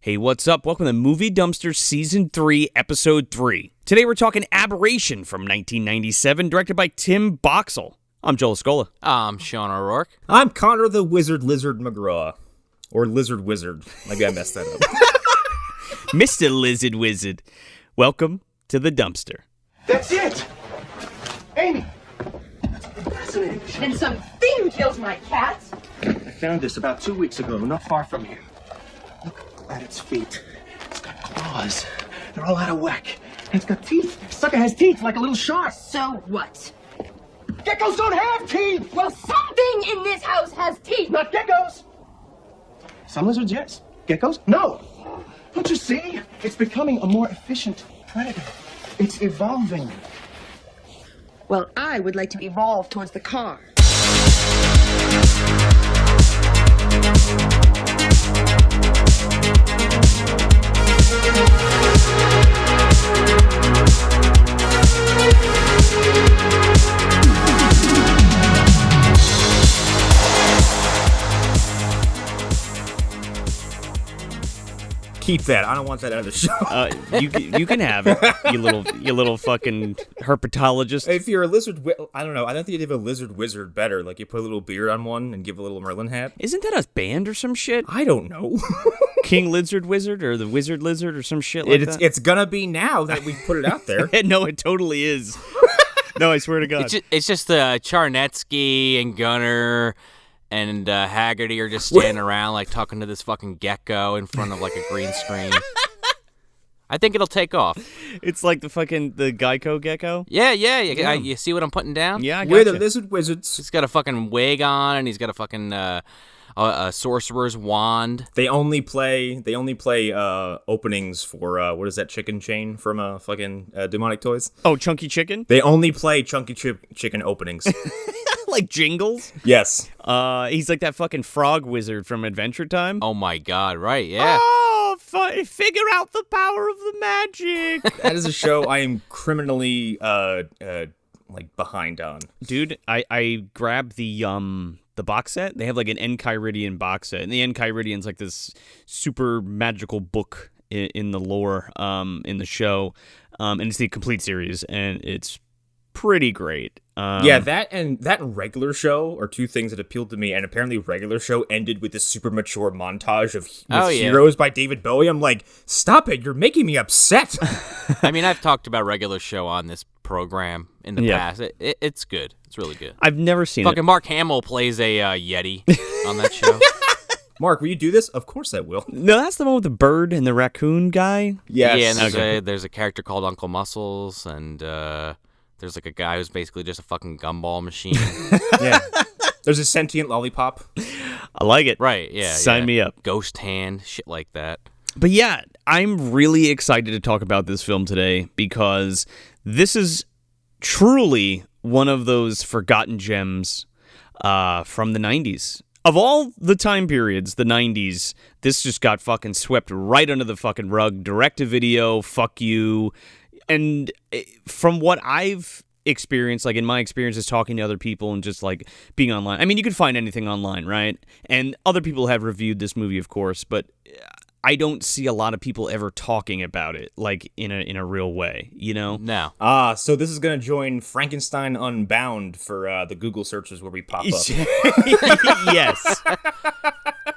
Hey, what's up? Welcome to Movie Dumpster Season 3, Episode 3. Today we're talking Aberration from 1997, directed by Tim Boxell. I'm Joel Escola. I'm Sean O'Rourke. I'm Connor the Wizard Lizard McGraw. Or Lizard Wizard. Maybe I messed that up. Mr. Lizard Wizard. Welcome to the dumpster. That's it! Amy! Fascinating. And some thing kills my cat. I found this about 2 weeks ago, not far from here. Look at its feet. It's got claws. They're all out of whack. And it's got teeth. Sucker has teeth like a little shark. So what? Geckos don't have teeth! Well, something in this house has teeth. Not geckos! Some lizards, yes. Geckos, no. Don't you see? It's becoming a more efficient predator. It's evolving. Well, I would like to evolve towards the car. Keep that. I don't want that out of the show. You can have it, you little fucking herpetologist. If you're a lizard, I don't know. I don't think you'd have a lizard wizard better. Like you put a little beard on one and give a little Merlin hat. Isn't that a band or some shit? I don't know. King Lizard Wizard or the Wizard Lizard or some shit like that? It's gonna be now that we put it out there. No, it totally is. No, I swear to God. It's just Charnetsky and Gunner and Haggerty are just standing around like talking to this fucking gecko in front of like a green screen. I think it'll take off. It's like the Gecko Gecko? Yeah. You see what I'm putting down? Yeah, I We're gotcha. the lizard wizards. He's got a fucking wig on and he's got a fucking a sorcerer's wand. They only play openings for what is that chicken chain from fucking Demonic Toys? Oh, Chunky Chicken? They only play Chunky Chicken openings. Like jingles? Yes. He's like that fucking frog wizard from Adventure Time. Oh my god, right, yeah. Oh, figure out the power of the magic. That is a show I am criminally like behind on. Dude, I grabbed the box set. They have like an Enchiridion box set, and the Enchiridian's like this super magical book in the lore in the show, and it's the complete series, and it's pretty great. Yeah, that and that regular show are two things that appealed to me, and apparently regular show ended with this super mature montage of Heroes by David Bowie. I'm like, stop it, you're making me upset. I mean, I've talked about regular show on this program in the past. It's good. It's really good. I've never seen Fucking it. Mark Hamill plays a Yeti on that show. Mark, will you do this? Of course I will. No, that's the one with the bird and the raccoon guy. Yes. Yeah, and there's a character called Uncle Muscles, and there's like a guy who's basically just a fucking gumball machine. Yeah. There's a sentient lollipop. I like it. Right, yeah. Sign me up. Ghost hand, shit like that. But yeah, I'm really excited to talk about this film today because this is truly one of those forgotten gems from the 90s. Of all the time periods, the 90s, this just got fucking swept right under the fucking rug. Direct-to-video, fuck you. And from what I've experienced, like in my experiences talking to other people and just like being online, I mean, you could find anything online, right? And other people have reviewed this movie, of course, but I don't see a lot of people ever talking about it like in a real way, you know? No. So this is going to join Frankenstein Unbound for the Google searches where we pop up. Yes.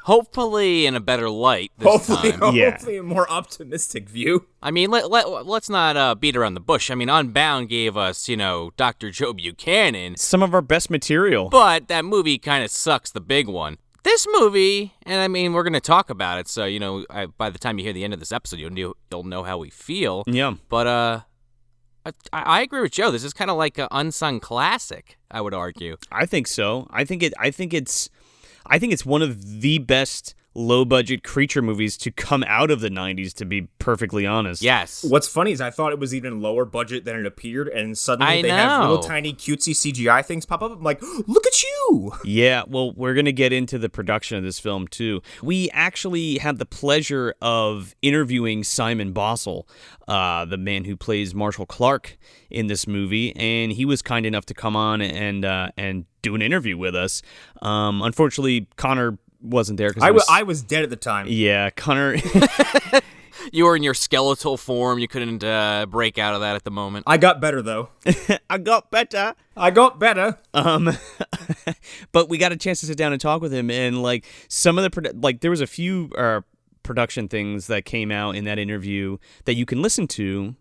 Hopefully in a better light this time. Yeah. Hopefully a more optimistic view. I mean, let's not beat around the bush. I mean, Unbound gave us, Dr. Joe Buchanan. Some of our best material. But that movie kind of sucks, the big one. This movie, and I mean, we're going to talk about it, so, by the time you hear the end of this episode, you'll know how we feel. Yeah. But I agree with Joe. This is kind of like an unsung classic, I would argue. I think so. I think it's one of the best low-budget creature movies to come out of the 90s, to be perfectly honest. Yes. What's funny is I thought it was even lower budget than it appeared, and suddenly I they have know. little tiny cutesy CGI things pop up. I'm like, look at you! Yeah, well, we're going to get into the production of this film, too. We actually had the pleasure of interviewing Simon Bossell, the man who plays Marshall Clark in this movie, and he was kind enough to come on and do an interview with us. Unfortunately, Connor wasn't there. I was dead at the time. Yeah, Connor. You were in your skeletal form. You couldn't break out of that at the moment. I got better, though. I got better. But we got a chance to sit down and talk with him, and like some of the there was a few production things that came out in that interview that you can listen to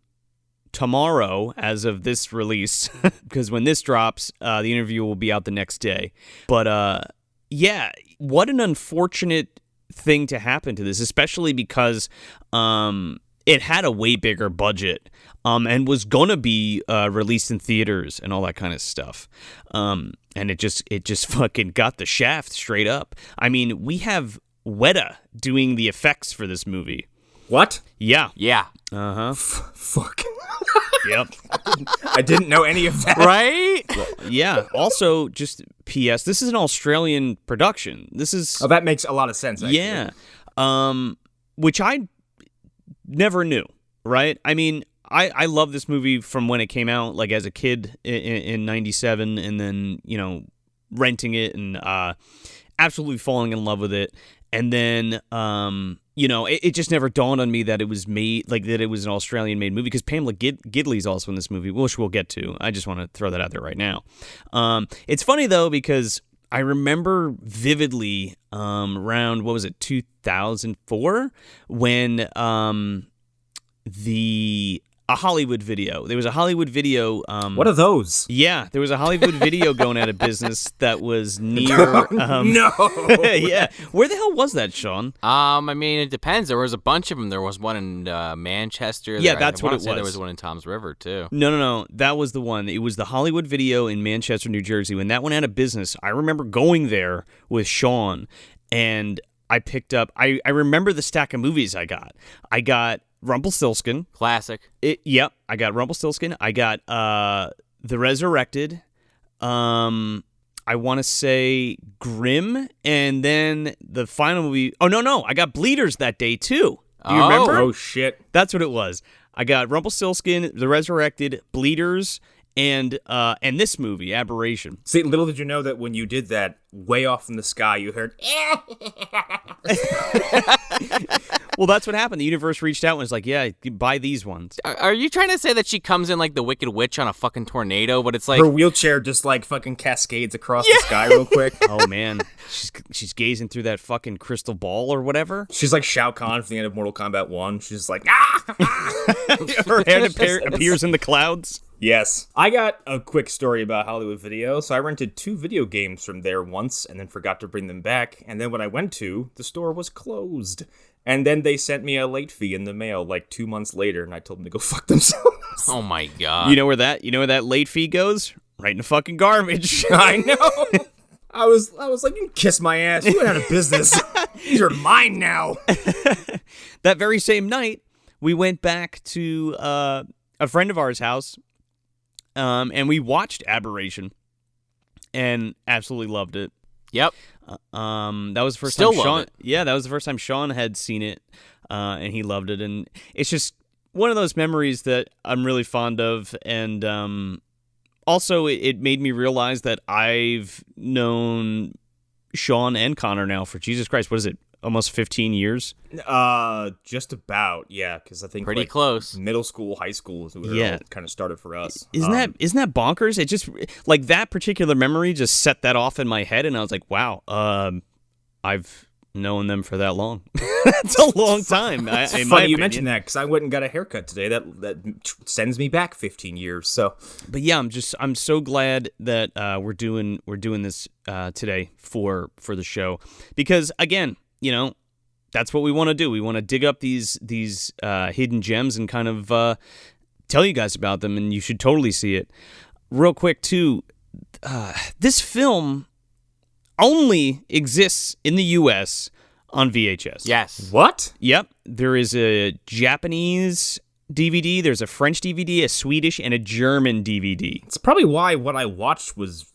tomorrow as of this release, because when this drops, the interview will be out the next day. But yeah, what an unfortunate thing to happen to this, especially because it had a way bigger budget and was gonna be released in theaters and all that kind of stuff, and it just fucking got the shaft straight up. I mean, we have Weta doing the effects for this movie. What? Yeah. Fuck. Yep. I didn't know any of that. Right? Yeah. Also, just P.S. This is an Australian production. This is. Oh, that makes a lot of sense. Actually. Yeah. Which I never knew. Right. I mean, I love this movie from when it came out, like as a kid in '97, and then renting it and absolutely falling in love with it, and then it just never dawned on me that it was made, like that it was an Australian-made movie, because Pamela Gidley's also in this movie, which we'll get to. I just want to throw that out there right now. It's funny, though, because I remember vividly around, 2004, when a Hollywood video. There was a Hollywood video. What are those? Yeah, there was a Hollywood video going out of business that was near. No. Yeah, where the hell was that, Sean? I mean, it depends. There was a bunch of them. There was one in Manchester. Yeah, that's what it was. There was one in Tom's River too. No, that was the one. It was the Hollywood video in Manchester, New Jersey. When that went out of business, I remember going there with Sean, and I picked up. I remember the stack of movies I got. I got Rumpelstiltskin. Classic. Yep, I got Rumpelstiltskin. I got The Resurrected. I want to say Grimm, and then the final movie. Oh no, I got Bleeders that day too. Do you remember? Oh shit, that's what it was. I got Rumpelstiltskin, The Resurrected, Bleeders, and this movie, Aberration. See, little did you know that when you did that, way off in the sky, you heard. Well, that's what happened. The universe reached out and was like, yeah, buy these ones. Are you trying to say that she comes in like the Wicked Witch on a fucking tornado, but it's like... Her wheelchair just like fucking cascades across the sky real quick? Oh, man. She's gazing through that fucking crystal ball or whatever. She's like Shao Kahn from the end of Mortal Kombat 1. She's like, ah! Her head appears in the clouds. Yes. I got a quick story about Hollywood Video. So I rented 2 video games from there once and then forgot to bring them back. And then when I went to, the store was closed. And then they sent me a late fee in the mail like 2 months later, and I told them to go fuck themselves. Oh my god. You know where that late fee goes? Right in the fucking garbage. I know. I was like, you can kiss my ass. You went out of business. These are mine now. That very same night, we went back to a friend of ours' house, and we watched Aberration, and absolutely loved it. Yep. That was the first Still time Sean. it. Yeah, that was the first time Sean had seen it, and he loved it. And it's just one of those memories that I'm really fond of. And also, it made me realize that I've known Sean and Connor now for, Jesus Christ, what is it? Almost 15 years? Just about, yeah, because I think pretty close. Middle school, high school is where it all kind of started for us. Isn't that bonkers? It just, like, that particular memory just set that off in my head, and I was like, wow, I've known them for that long. That's a long time. It's funny you mentioned that, because I went and got a haircut today. That sends me back 15 years. So, but yeah, I'm so glad that we're doing this today for the show, because again, that's what we want to do. We want to dig up these hidden gems and kind of tell you guys about them, and you should totally see it. Real quick, too, this film only exists in the U.S. on VHS. Yes. What? Yep. There is a Japanese DVD, there's a French DVD, a Swedish, and a German DVD. It's probably why what I watched was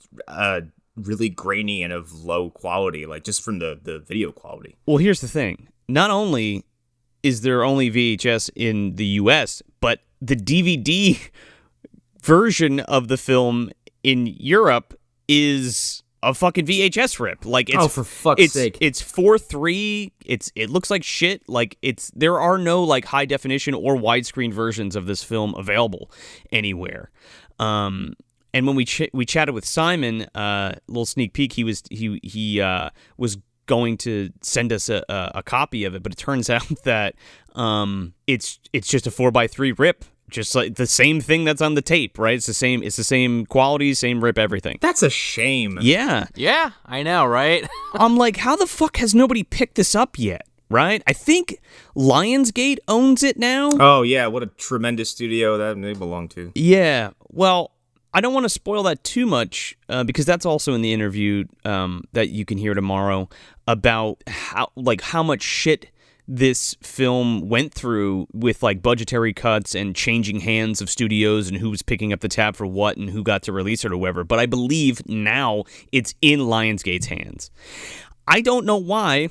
really grainy and of low quality, like just from the video quality. Well, here's the thing. Not only is there only VHS in the US, but the DVD version of the film in Europe is a fucking VHS rip. Like, it's, for fuck's sake. It's 4:3. It looks like shit. Like, there are no like high definition or widescreen versions of this film available anywhere. And when we chatted with Simon, little sneak peek, he was going to send us a copy of it, but it turns out that it's just a 4:3 rip. Just like the same thing that's on the tape, right? It's the same quality, same rip, everything. That's a shame. Yeah. Yeah, I know, right? I'm like, how the fuck has nobody picked this up yet, right? I think Lionsgate owns it now. Oh, yeah, what a tremendous studio that they belong to. Yeah, well, I don't want to spoil that too much because that's also in the interview that you can hear tomorrow about how much shit this film went through with like budgetary cuts and changing hands of studios and who was picking up the tab for what and who got to release it or whatever. But I believe now it's in Lionsgate's hands. I don't know why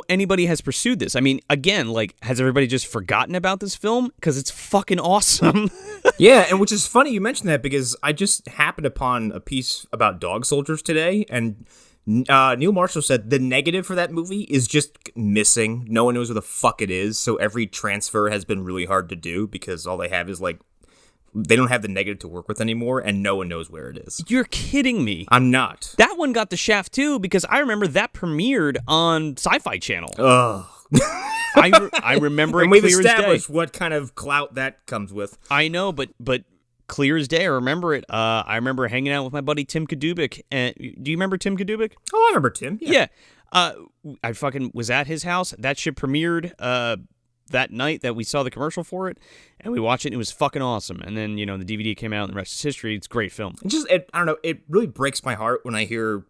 anybody has pursued this. I mean, again, like, has everybody just forgotten about this film? Because it's fucking awesome. Yeah, and which is funny you mentioned that because I just happened upon a piece about dog soldiers today, and Neil Marshall said the negative for that movie is just missing. No one knows where the fuck it is, so every transfer has been really hard to do because all they have is like, they don't have the negative to work with anymore, and no one knows where it is. You're kidding me. I'm not. That one got the shaft too because I remember that premiered on Sci-Fi Channel. Ugh. I remember it and we've clear as day. established what kind of clout that comes with. I know, but clear as day, I remember it. I remember hanging out with my buddy Tim Kadubik. And do you remember Tim Kadubik? Oh, I remember Tim. Yeah. I fucking was at his house. That shit premiered that night that we saw the commercial for it, and we watched it, and it was fucking awesome. And then, the DVD came out, and the rest is history. It's a great film. I don't know, it really breaks my heart when I hear,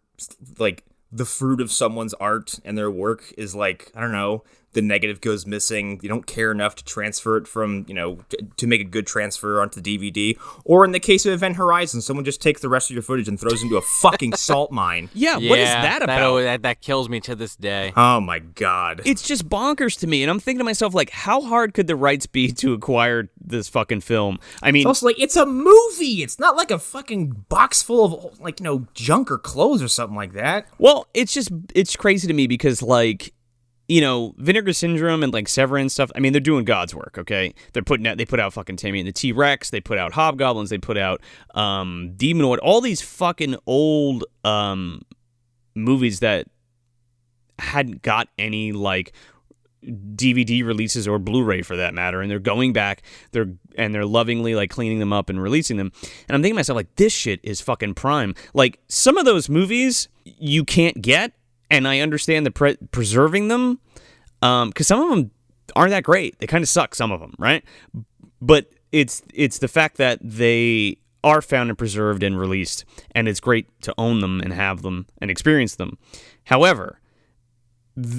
like, the fruit of someone's art and their work is, like, I don't know, the negative goes missing. You don't care enough to transfer it from, to make a good transfer onto the DVD. Or in the case of Event Horizon, someone just takes the rest of your footage and throws it into a fucking salt mine. Yeah, what is that about? That kills me to this day. Oh my god. It's just bonkers to me, and I'm thinking to myself, like, how hard could the rights be to acquire this fucking film? I mean, it's also like, it's a movie. It's not like a fucking box full of, like, junk or clothes or something like that. Well, it's crazy to me because, like, Vinegar Syndrome and like Severance stuff. I mean, they're doing God's work. Okay, they put out fucking Tammy and the T-Rex. They put out Hobgoblins. They put out Demonoid. All these fucking old movies that hadn't got any like DVD releases or Blu-ray for that matter, and they're going back. They're lovingly like cleaning them up and releasing them. And I'm thinking to myself, like, this shit is fucking prime. Like, some of those movies you can't get. And I understand the preserving them, because some of them aren't that great. They kind of suck, some of them, right? But it's the fact that they are found and preserved and released, and it's great to own them and have them and experience them. However,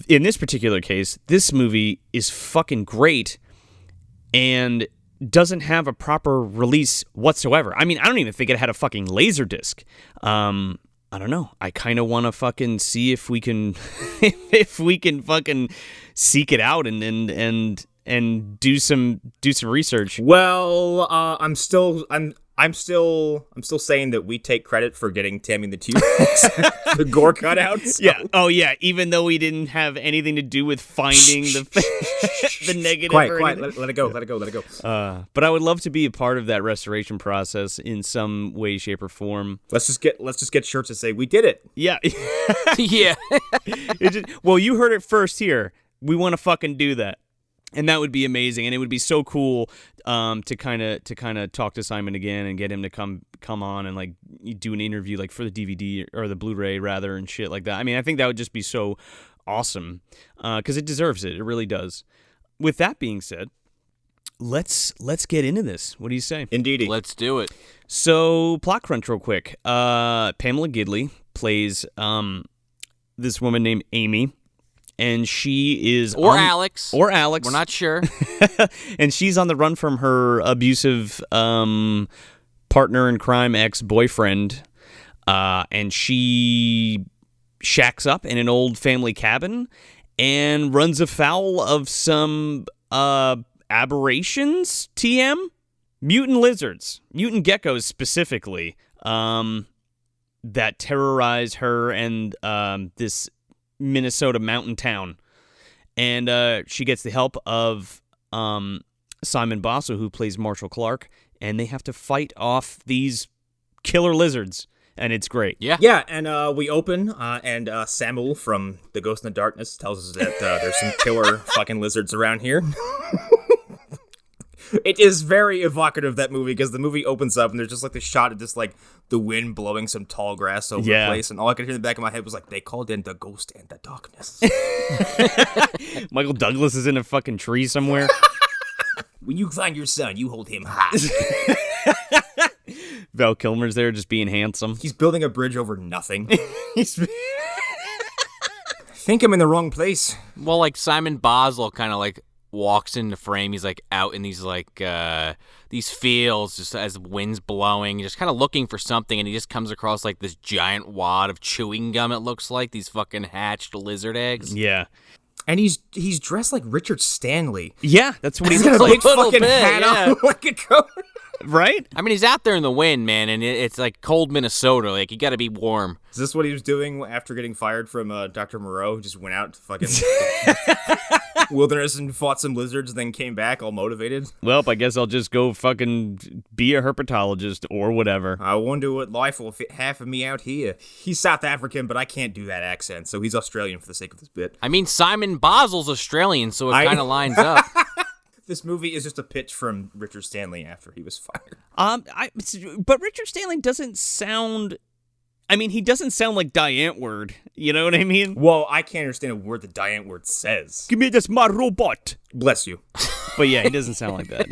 in this particular case, this movie is fucking great and doesn't have a proper release whatsoever. I mean, I don't even think it had a fucking Laserdisc. I don't know. I kind of want to fucking see if we can, fucking seek it out and do some research. Well, I'm still saying that we take credit for getting Tammy and the T-Rex, the Gore cutouts. So. Yeah. Oh yeah. Even though we didn't have anything to do with finding the negative. Quiet. Let it go. But I would love to be a part of that restoration process in some way, shape, or form. Let's just get shirts that say we did it. Yeah. Yeah. Well, you heard it first here. We want to fucking do that. And that would be amazing, and it would be so cool to kind of talk to Simon again and get him to come on and like do an interview like for the DVD or the Blu-ray rather and shit like that. I mean, I think that would just be so awesome because it deserves it. It really does. With that being said, let's get into this. What do you say? Indeedy. Let's do it. So, plot crunch real quick. Pamela Gidley plays this woman named Amy. And she is Alex. Or Alex. We're not sure. And she's on the run from her abusive partner in crime, ex-boyfriend. And she shacks up in an old family cabin and runs afoul of some aberrations, TM? Mutant lizards. Mutant geckos, specifically. that terrorize her and this Minnesota mountain town. And she gets the help of Simon Bossell, who plays Marshall Clark, and they have to fight off these killer lizards, and it's great. Yeah, and we open, and Samuel from The Ghost in the Darkness tells us that there's some killer fucking lizards around here. It is very evocative, that movie, because the movie opens up and there's just like this shot of just like the wind blowing some tall grass over the place, and all I could hear in the back of my head was like, they called in the ghost and the darkness. Michael Douglas is in a fucking tree somewhere. When you find your son, you hold him high. Val Kilmer's there just being handsome. He's building a bridge over nothing. I think I'm in the wrong place. Well, like Simon Bossell kind of like walks into frame. He's like out in these like these fields just as the wind's blowing, just kind of looking for something, and he just comes across like this giant wad of chewing gum. It looks like these fucking hatched lizard eggs. Yeah. And he's dressed like Richard Stanley. Yeah, that's what He's he's got a big little fucking bit, hat yeah. on like a coat. right? I mean, he's out there in the wind, man, and it's like cold Minnesota. Like, you got to be warm. Is this what he was doing after getting fired from Dr. Moreau? He just went out to fucking wilderness and fought some lizards, and then came back all motivated. Well, I guess I'll just go fucking be a herpetologist or whatever. I wonder what life will fit half of me out here. He's South African, but I can't do that accent, so he's Australian for the sake of this bit. I mean, Simon Bossell's Australian, so it kind of lines up. This movie is just a pitch from Richard Stanley after he was fired. But Richard Stanley doesn't sound. I mean, he doesn't sound like Die Antwoord. You know what I mean? Well, I can't understand a word that Die Antwoord says. Give me this, my robot. Bless you. But yeah, he doesn't sound like that.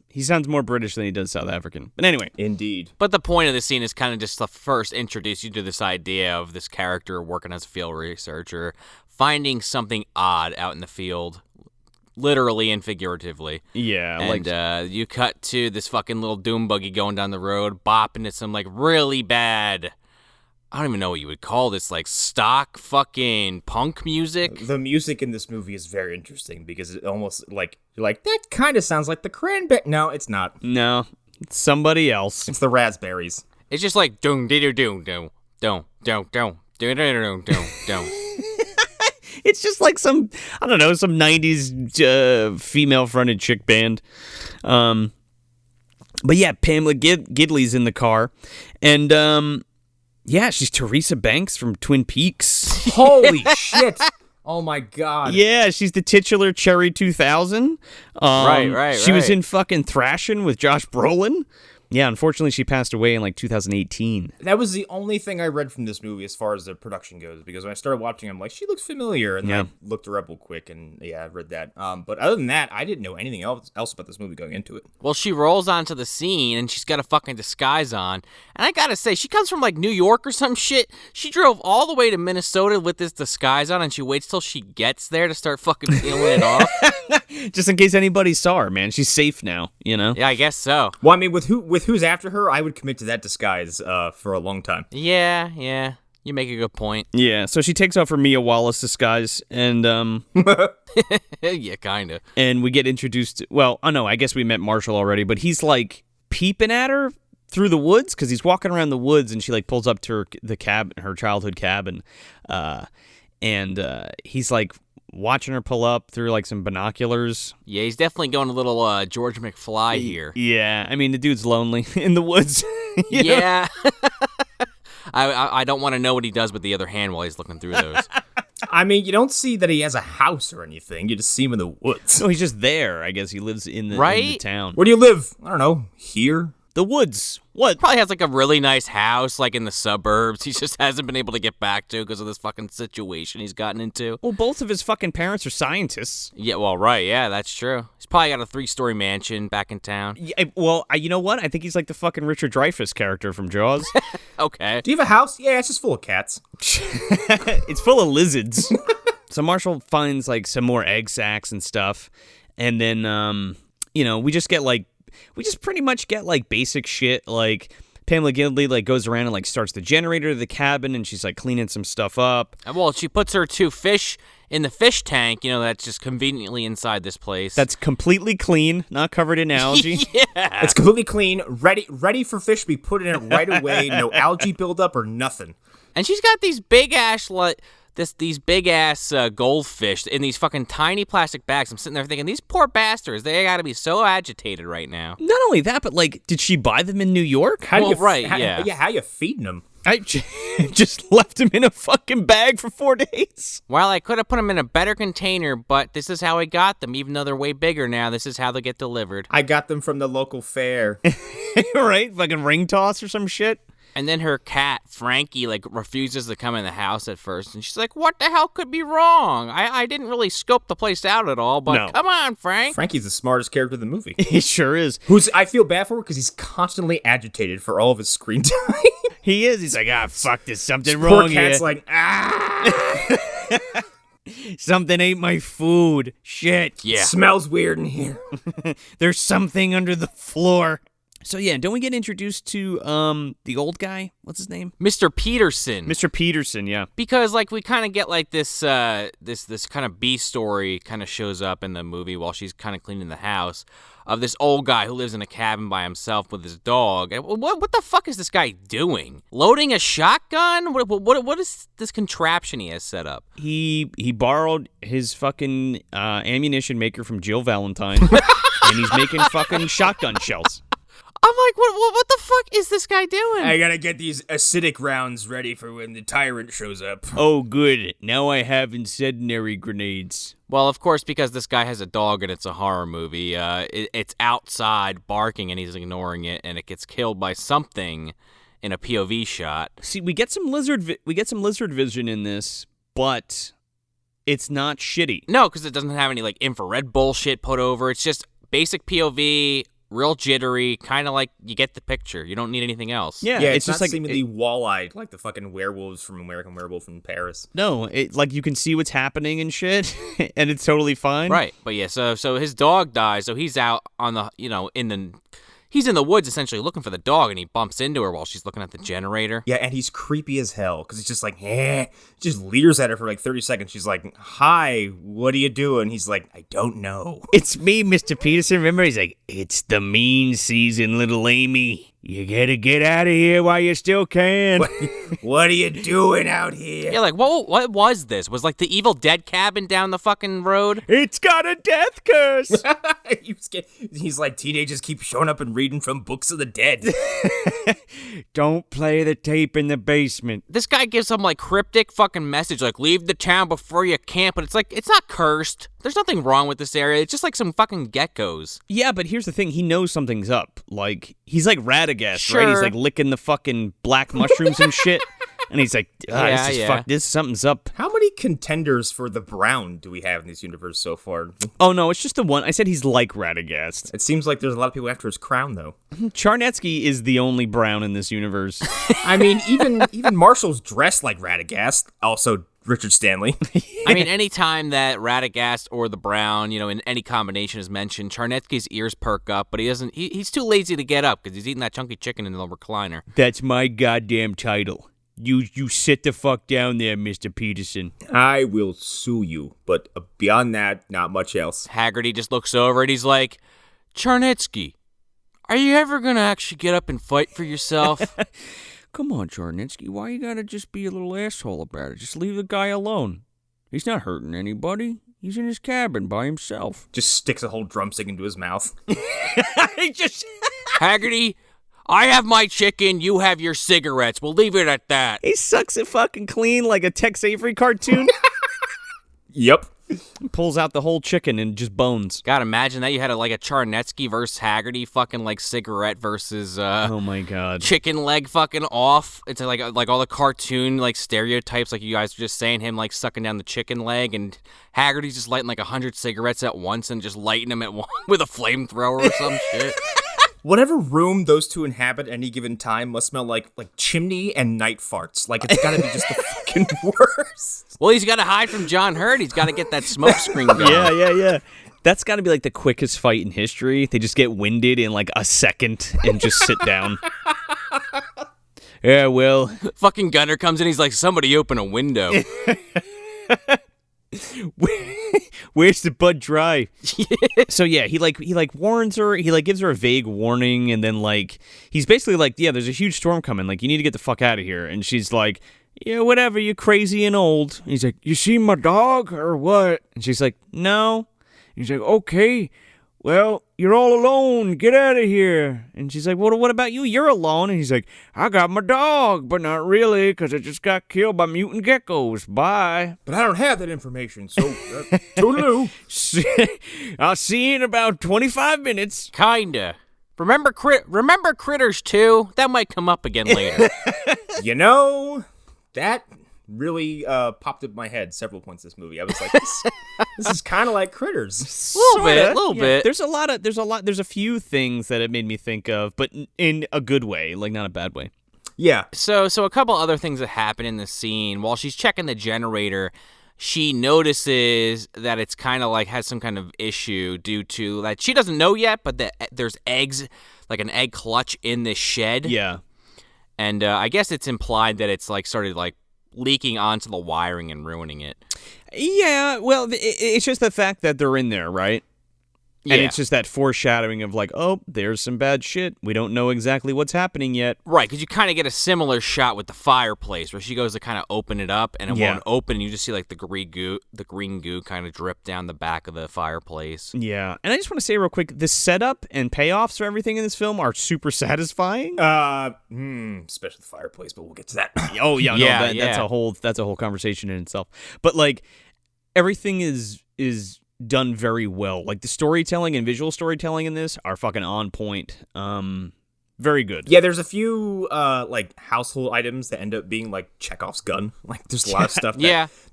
He sounds more British than he does South African. But anyway. Indeed. But the point of the scene is kind of just to first introduce you to this idea of this character working as a field researcher, finding something odd out in the field, literally and figuratively. Yeah. And you cut to this fucking little doom buggy going down the road, bopping to some like really bad, I don't even know what you would call this, like stock fucking punk music. The music in this movie is very interesting because it almost like, you're like, that kind of sounds like the Cranberries. No, it's not. No, it's somebody else. It's the Raspberries. It's just like doom dee doo doom doom doom doom doom doom doom doom doom. It's just like some 90s female-fronted chick band. But yeah, Pamela Gidley's in the car. And yeah, she's Teresa Banks from Twin Peaks. Holy shit. Oh my god. Yeah, she's the titular Cherry 2000. She was in fucking Thrashin' with Josh Brolin. Yeah, unfortunately, she passed away in like 2018. That was the only thing I read from this movie as far as the production goes, because when I started watching, I'm like, she looks familiar, and then I looked her up real quick, and yeah, I read that. But other than that, I didn't know anything else about this movie going into it. Well, she rolls onto the scene, and she's got a fucking disguise on, and I gotta say, she comes from like New York or some shit. She drove all the way to Minnesota with this disguise on, and she waits till she gets there to start fucking peeling it off. Just in case anybody saw her, man. She's safe now, you know? Yeah, I guess so. Well, I mean, with who's after her, I would commit to that disguise for a long time. Yeah. You make a good point. Yeah, so she takes off her Mia Wallace disguise, and yeah, kind of. And we get introduced. Well, oh no, I guess we met Marshall already, but he's like peeping at her through the woods because he's walking around the woods, and she like pulls up to her childhood cabin, and he's like watching her pull up through like some binoculars. Yeah, he's definitely going a little George McFly here. Yeah, I mean the dude's lonely in the woods. Yeah. I don't want to know what he does with the other hand while he's looking through those. I mean, you don't see that he has a house or anything. You just see him in the woods. No, he's just there. I guess he lives in the town. Where do you live? I don't know. Here? The woods. What? Probably has like a really nice house like in the suburbs. He just hasn't been able to get back to because of this fucking situation he's gotten into. Well, both of his fucking parents are scientists. Yeah, well, right. Yeah, that's true. He's probably got a 3-story mansion back in town. Yeah, well, you know what? I think he's like the fucking Richard Dreyfuss character from Jaws. Okay. Do you have a house? Yeah, it's just full of cats. It's full of lizards. So Marshall finds like some more egg sacs and stuff. And then, we just pretty much get like basic shit like Pamela Gidley like goes around and like starts the generator of the cabin, and she's like cleaning some stuff up. Well, she puts her 2 fish in the fish tank, that's just conveniently inside this place. That's completely clean, not covered in algae. Yeah. It's completely clean, ready for fish to be put in it right away. No algae buildup or nothing. And she's got these big ass goldfish in these fucking tiny plastic bags. I'm sitting there thinking, these poor bastards, they gotta be so agitated right now. Not only that, but like, did she buy them in New York? How yeah. How you feeding them? I just left them in a fucking bag for 4 days. Well, I could have put them in a better container, but this is how I got them. Even though they're way bigger now, this is how they get delivered. I got them from the local fair. Right? Fucking ring toss or some shit. And then her cat, Frankie, like, refuses to come in the house at first. And she's like, what the hell could be wrong? I didn't really scope the place out at all, but No. Come on, Frank. Frankie's the smartest character in the movie. He sure is. I feel bad for because he's constantly agitated for all of his screen time. He is. He's like, fuck, there's something Poor wrong cat's here. like, Something ate my food. Shit. Yeah. smells weird in here. There's something under the floor. So yeah, don't we get introduced to the old guy? What's his name? Mr. Peterson. Mr. Peterson, yeah. Because, like, we kind of get, like, this kind of B story kind of shows up in the movie while she's kind of cleaning the house of this old guy who lives in a cabin by himself with his dog. And what the fuck is this guy doing? Loading a shotgun? What is this contraption he has set up? He borrowed his fucking ammunition maker from Jill Valentine, and he's making fucking shotgun shells. I'm like, what the fuck is this guy doing? I gotta get these acidic rounds ready for when the tyrant shows up. Oh, good. Now I have incendiary grenades. Well, of course, because this guy has a dog and it's a horror movie, it's outside barking and he's ignoring it, and it gets killed by something in a POV shot. See, we get some lizard vision in this, but it's not shitty. No, because it doesn't have any, like, infrared bullshit put over. It's just basic POV, real jittery, kind of like you get the picture. You don't need anything else. Yeah, It's just not like seemingly wall-eyed like the fucking werewolves from American Werewolf in Paris. No, like you can see what's happening and shit, and it's totally fine. Right, but yeah, so his dog dies, so he's out on the, he's in the woods essentially looking for the dog, and he bumps into her while she's looking at the generator. Yeah, and he's creepy as hell because he's just like, just leers at her for like 30 seconds. She's like, hi, what are you doing? He's like, I don't know. It's me, Mr. Peterson. Remember, he's like, it's the mean season, little Amy. You gotta get out of here while you still can. What are you doing out here? Yeah, like, what was this? Was, like, the Evil Dead cabin down the fucking road? It's got a death curse. He's like, teenagers keep showing up and reading from books of the dead. Don't play the tape in the basement. This guy gives some, like, cryptic fucking message, like, leave the town before you camp, but it's like, it's not cursed. There's nothing wrong with this area. It's just like some fucking geckos. Yeah, but here's the thing. He knows something's up. Like, he's like Radagast, Sure. right? He's like licking the fucking black mushrooms and shit. And he's like, something's up. How many contenders for the brown do we have in this universe so far? Oh, no, it's just the one. I said he's like Radagast. It seems like there's a lot of people after his crown, though. Charnetsky is the only brown in this universe. I mean, even Marshall's dressed like Radagast, also Richard Stanley. I mean, anytime that Radagast or the Brown, in any combination is mentioned, Charnetsky's ears perk up, but he's too lazy to get up because he's eating that chunky chicken in the recliner. That's my goddamn title. You sit the fuck down there, Mr. Peterson. I will sue you, but beyond that, not much else. Haggerty just looks over and he's like, Charnetsky, are you ever going to actually get up and fight for yourself? Come on, Charnetsky, why you gotta just be a little asshole about it? Just leave the guy alone. He's not hurting anybody. He's in his cabin by himself. Just sticks a whole drumstick into his mouth. Haggerty, I have my chicken, you have your cigarettes. We'll leave it at that. He sucks it fucking clean like a Tex Avery cartoon. Yep. Pulls out the whole chicken and just bones. God, imagine that you had a Charnetsky versus Haggerty fucking like cigarette versus Oh my god. chicken leg fucking off. It's like all the cartoon like stereotypes like you guys were just saying, him like sucking down the chicken leg, and Haggerty's just lighting like 100 cigarettes at once and just lighting them at one with a flamethrower or some shit. Whatever room those two inhabit at any given time must smell like chimney and night farts. Like, it's gotta be just the fucking worst. Well, he's got to hide from John Hurt. He's got to get that smoke screen going. Yeah. That's got to be like the quickest fight in history. They just get winded in like a second and just sit down. Yeah, well, Fucking Gunner comes in, he's like, somebody open a window. where's the bud dry? So yeah, he warns her. He gives her a vague warning, and then he's basically like, yeah, there's a huge storm coming. Like, you need to get the fuck out of here. And she's like, yeah, whatever. You're crazy and old. And he's like, you see my dog or what? And she's like, no. And he's like, okay. Well, you're all alone. Get out of here. And she's like, well, what about you? You're alone. And he's like, I got my dog, but not really, because it just got killed by mutant geckos. Bye. But I don't have that information, so toodaloo. I'll see you in about 25 minutes. Kinda. Remember Critters 2? That might come up again later. You know, that really popped up my head several points this movie. I was like, this is kind of like Critters. A little bit. There's a few things that it made me think of, but in a good way, like not a bad way. Yeah. So a couple other things that happen in the scene. While she's checking the generator, she notices that it's kind of like has some kind of issue due to that she doesn't know yet, but there's eggs, like an egg clutch in this shed. Yeah. And I guess it's implied that it's started leaking onto the wiring and ruining it. Yeah, well, it's just the fact that they're in there, right? Yeah. And it's just that foreshadowing of oh, there's some bad shit. We don't know exactly what's happening yet. Right, because you kind of get a similar shot with the fireplace where she goes to kind of open it up and it won't open. And you just see the green goo kind of drip down the back of the fireplace. Yeah, and I just want to say real quick, the setup and payoffs for everything in this film are super satisfying. Especially the fireplace, but we'll get to that. Oh yeah, Yeah, no, that's a whole conversation in itself. But everything is done very well. Like the storytelling and visual storytelling in this are fucking on point. Very good. Yeah, there's a few household items that end up being like Chekhov's gun. There's a lot of stuff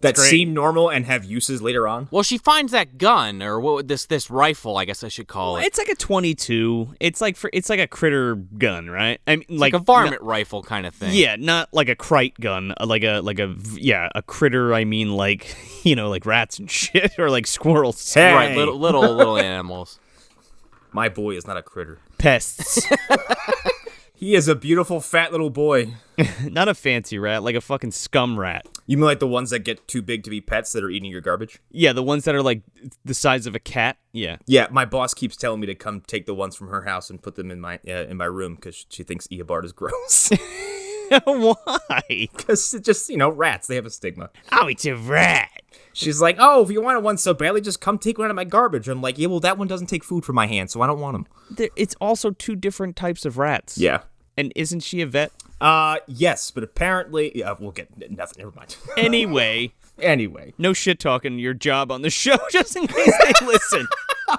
that seem normal and have uses later on. Well, she finds that gun, or what would this rifle, I guess I should call it. It's like a 22. It's like a critter gun, right? I mean, like a varmint rifle kind of thing. Yeah, not like a krite gun, a critter. I mean, like rats and shit, or like squirrels. Hey. Right, little animals. My boy is not a critter. Pests. He is a beautiful fat little boy. Not a fancy rat, like a fucking scum rat. You mean like the ones that get too big to be pets that are eating your garbage? Yeah, the ones that are like the size of a cat. Yeah. Yeah, my boss keeps telling me to come take the ones from her house and put them in my room because she thinks Eobard is gross. Why? Because it's just, rats. They have a stigma. Oh, it's a rat. She's like, oh, if you want one so badly, just come take one out of my garbage. I'm like, yeah, well, that one doesn't take food from my hand, so I don't want them. It's also two different types of rats. Yeah. And isn't she a vet? Yes, but apparently, we'll get nothing. Never mind. Anyway. No shit talking your job on the show, just in case they listen.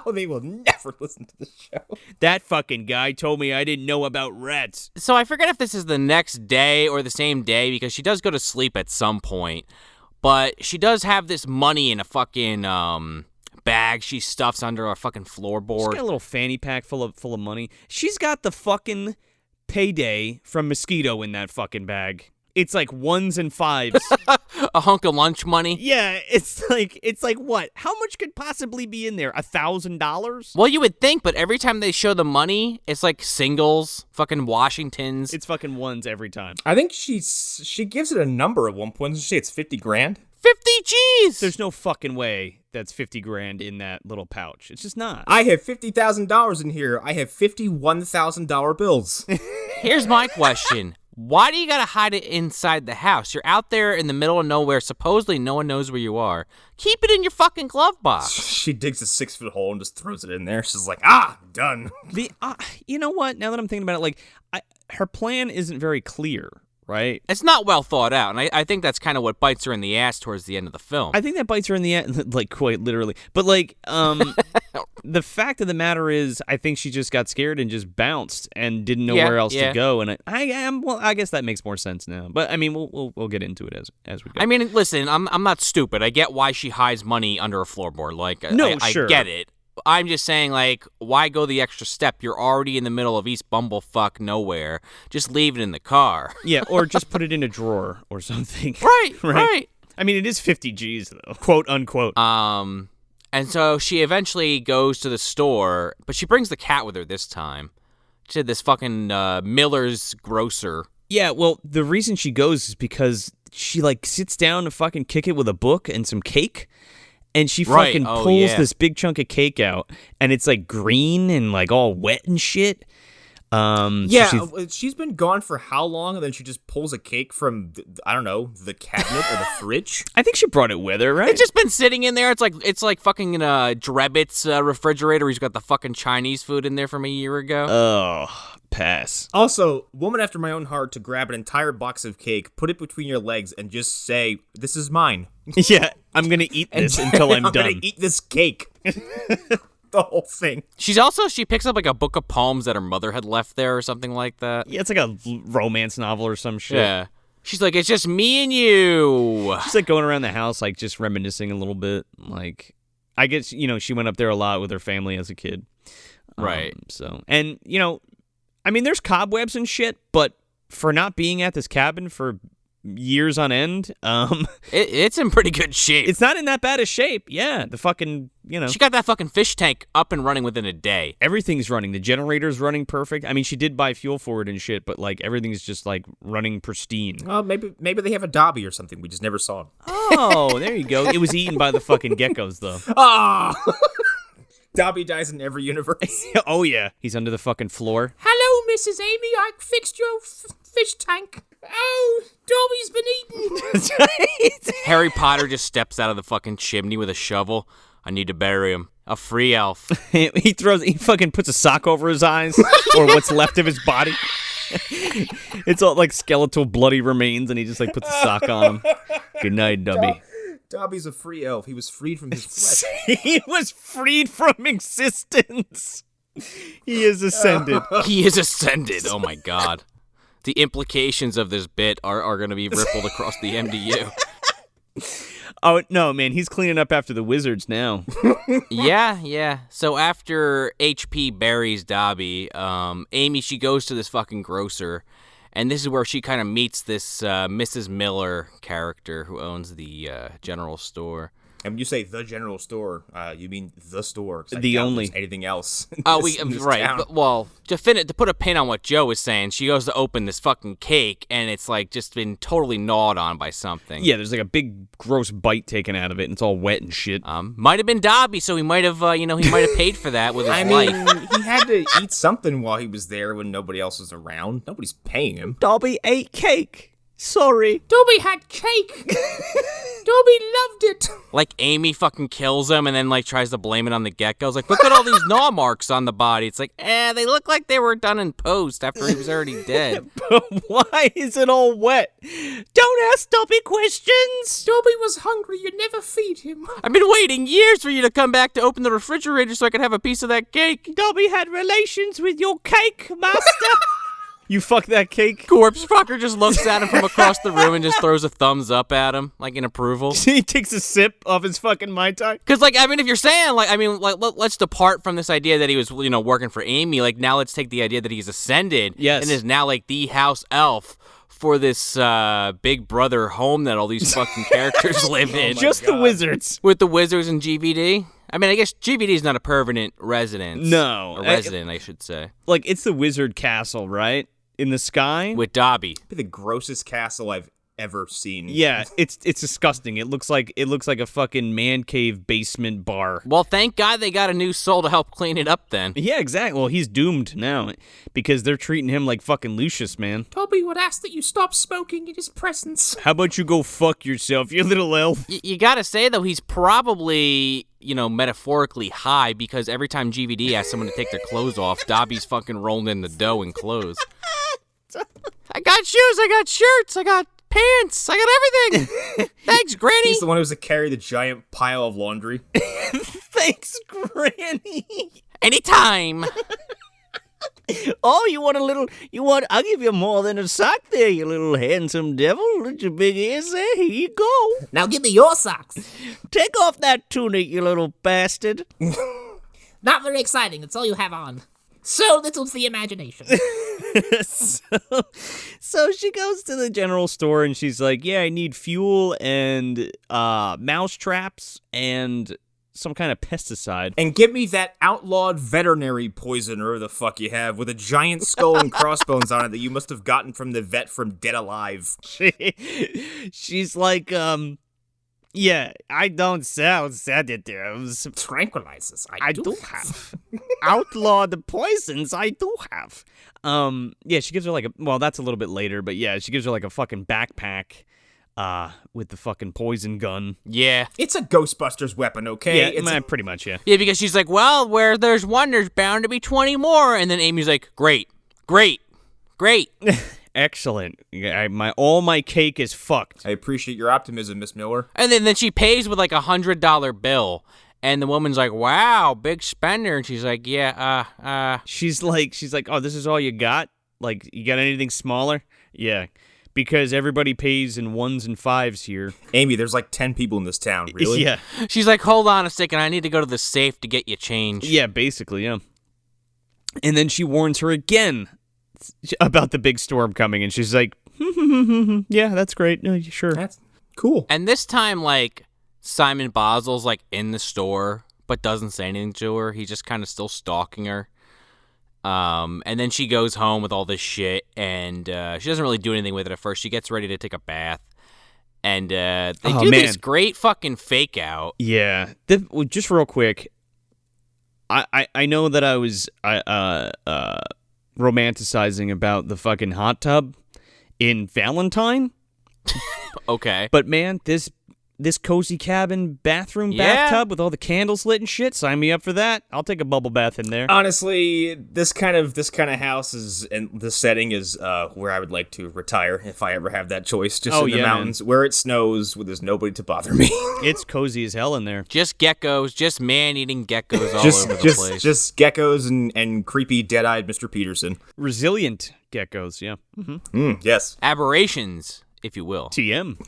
Oh, they will never listen to the show. That fucking guy told me I didn't know about rats. So I forget if this is the next day or the same day, because she does go to sleep at some point. But she does have this money in a fucking bag she stuffs under our fucking floorboard. She's got a little fanny pack full of money. She's got the fucking payday from Mosquito in that fucking bag. It's like ones and fives. A hunk of lunch money? Yeah, it's like what? How much could possibly be in there? $1,000? Well, you would think, but every time they show the money, it's like singles, fucking Washingtons. It's fucking ones every time. I think she gives it a number at one point. Doesn't she say it's 50 grand? 50 G's! There's no fucking way that's 50 grand in that little pouch. It's just not. I have $50,000 in here. I have $51,000 bills. Here's my question. Why do you gotta hide it inside the house? You're out there in the middle of nowhere. Supposedly no one knows where you are. Keep it in your fucking glove box. She digs a 6-foot hole and just throws it in there. She's like, done. You know what? Now that I'm thinking about it, her plan isn't very clear, right? It's not well thought out, and I think that's kind of what bites her in the ass towards the end of the film. I think that bites her in the ass, quite literally. But, the fact of the matter is, I think she just got scared and just bounced and didn't know where else to go. And I guess that makes more sense now. But, I mean, we'll get into it as we go. I mean, listen, I'm not stupid. I get why she hides money under a floorboard. Sure. I get it. I'm just saying, why go the extra step? You're already in the middle of East Bumblefuck nowhere. Just leave it in the car. Yeah, or just put it in a drawer or something. Right. I mean, it is 50 G's, though, quote unquote. And so she eventually goes to the store, but she brings the cat with her this time to this fucking Miller's grocer Yeah, well, the reason she goes is because she, like, sits down to fucking kick it with a book and some cake, and she Right. fucking Oh, pulls yeah. this big chunk of cake out, and it's, like, green and, like, all wet and shit. So She's been gone for how long? And then she just pulls a cake from, I don't know, the cabinet or the fridge? I think she brought it with her, right? It's just been sitting in there. It's like fucking Drebit's refrigerator. He's got the fucking Chinese food in there from a year ago. Oh, pass. Also, woman after my own heart to grab an entire box of cake, put it between your legs, and just say, "This is mine." Yeah, I'm going to eat this until I'm I'm done. gonna eat this cake. The whole thing. She picks up like a book of poems that her mother had left there or something like that. Yeah, it's like a romance novel or some shit. Yeah. She's like, it's just me and you. She's like going around the house, like just reminiscing a little bit. Like, I guess, she went up there a lot with her family as a kid. Right. And, I mean, there's cobwebs and shit, but for not being at this cabin for years on end, It's in pretty good shape. it's not in that bad a shape. Yeah, the fucking, She got that fucking fish tank up and running within a day. everything's running. The generator's running perfect. I mean, she did buy fuel for it and shit, but like everything's just like running pristine. Oh, maybe they have a Dobby or something. We just never saw him. Oh, there you go. It was eaten by the fucking geckos, though. Ah! Dobby dies in every universe. Oh, yeah. He's under the fucking floor. Hello, Mrs. Amy. I fixed your fish tank. Oh, Dobby's been eaten. Harry Potter just steps out of the fucking chimney with a shovel. I need to bury him. A free elf. He fucking puts a sock over his eyes, or what's left of his body. It's all like skeletal bloody remains, and he just like puts a sock on him. Good night, Dobby. Dobby's a free elf. He was freed from his flesh. He was freed from existence. He is ascended. He is ascended. Oh my god. The implications of this bit are going to be rippled across the MDU. Oh, no, man. He's cleaning up after the wizards now. Yeah. So after HP buries Dobby, Amy, she goes to this fucking grocer, and this is where she kind of meets this Mrs. Miller character who owns the general store. And when you say the general store, you mean the store. 'Cause I The doubt only- there's anything else. in Oh, this right. town. But, well, to put a pin on what Joe was saying, she goes to open this fucking cake, and it's like just been totally gnawed on by something. Yeah, there's like a big gross bite taken out of it, and it's all wet and shit. Might have been Dobby, so he might have, he might have paid for that with his I life. mean, he had to eat something while he was there when nobody else was around. Nobody's paying him. Dobby ate cake. Sorry. Dobby had cake. Dobby loved it. Like, Amy fucking kills him and then, like, tries to blame it on the geckos. Like, look at all these gnaw marks on the body. It's like, they look like they were done in post after he was already dead. But why is it all wet? Don't ask Dobby questions. Dobby was hungry. You never feed him. I've been waiting years for you to come back to open the refrigerator so I could have a piece of that cake. Dobby had relations with your cake, master. You fuck that cake? Corpse fucker just looks at him from across the room and just throws a thumbs up at him, like in approval. He takes a sip of his fucking Mai Tai. Because, like, I mean, if you're saying, like, let's depart from this idea that he was, working for Amy. Like, now let's take the idea that he's ascended. Yes. And is now, like, the house elf for this Big Brother home that all these fucking characters live in. Just the wizards. With the wizards and GVD. I mean, I guess GVD is not a permanent residence. No. A resident, I should say. Like, it's the wizard castle, right? In the sky? With Dobby. The grossest castle I've ever seen. Yeah, it's disgusting. It looks like a fucking man cave basement bar. Well, thank God they got a new soul to help clean it up then. Yeah, exactly. Well, he's doomed now because they're treating him like fucking Lucius, man. Dobby would ask that you stop smoking in his presence. How about you go fuck yourself, you little elf? You gotta say, though, he's probably, metaphorically high because every time GVD asks someone to take their clothes off, Dobby's fucking rolling in the dough and clothes. I got shoes, I got shirts, I got pants, I got everything. Thanks, Granny. He's the one who's to carry the giant pile of laundry. Thanks, Granny. Anytime. Oh, I'll give you more than a sock there, you little handsome devil. Look at your big ears there. Here you go. Now give me your socks. Take off that tunic, you little bastard. Not very exciting. It's all you have on. So little's the imagination. So she goes to the general store and she's like, yeah, I need fuel and mouse traps and some kind of pesticide. And give me that outlawed veterinary poison or the fuck you have with a giant skull and crossbones on it that you must have gotten from the vet from Dead Alive. She's like, yeah, I don't sell sedatives. Tranquilizers. I do have. Outlawed poisons, I do have. Yeah, she gives her like well, that's a little bit later, but yeah, she gives her like a fucking backpack. With the fucking poison gun. Yeah. It's a Ghostbusters weapon, okay? Yeah, pretty much, yeah. Yeah, because she's like, well, where there's one, there's bound to be 20 more. And then Amy's like, great. Excellent. All my cake is fucked. I appreciate your optimism, Miss Miller. And then she pays with like $100 bill. And the woman's like, wow, big spender. And she's like, yeah, She's like, oh, this is all you got? Like, you got anything smaller? Yeah. Because everybody pays in 1s and 5s here. Amy, there's like 10 people in this town, really? Yeah. She's like, hold on a second, I need to go to the safe to get you change. Yeah, basically, yeah. And then she warns her again about the big storm coming, and she's like, yeah, that's great. Sure. That's cool. And this time, like, Simon Bossell's like in the store, but doesn't say anything to her. He's just kind of still stalking her. And then she goes home with all this shit, and she doesn't really do anything with it at first. She gets ready to take a bath, and they do this great fucking fake out. Yeah. Just real quick, I know that I was romanticizing about the fucking hot tub in Valentine. Okay. But man, this cozy cabin bathtub with all the candles lit and shit, sign me up for that. I'll take a bubble bath in there. Honestly, this kind of house is, and the setting is where I would like to retire if I ever have that choice. Just in the mountains where it snows, where there's nobody to bother me. It's cozy as hell in there. Just geckos, just man-eating geckos all over the place. Just geckos and creepy dead-eyed Mr. Peterson. Resilient geckos, yeah. Mm-hmm. Yes. Aberrations, if you will. TM.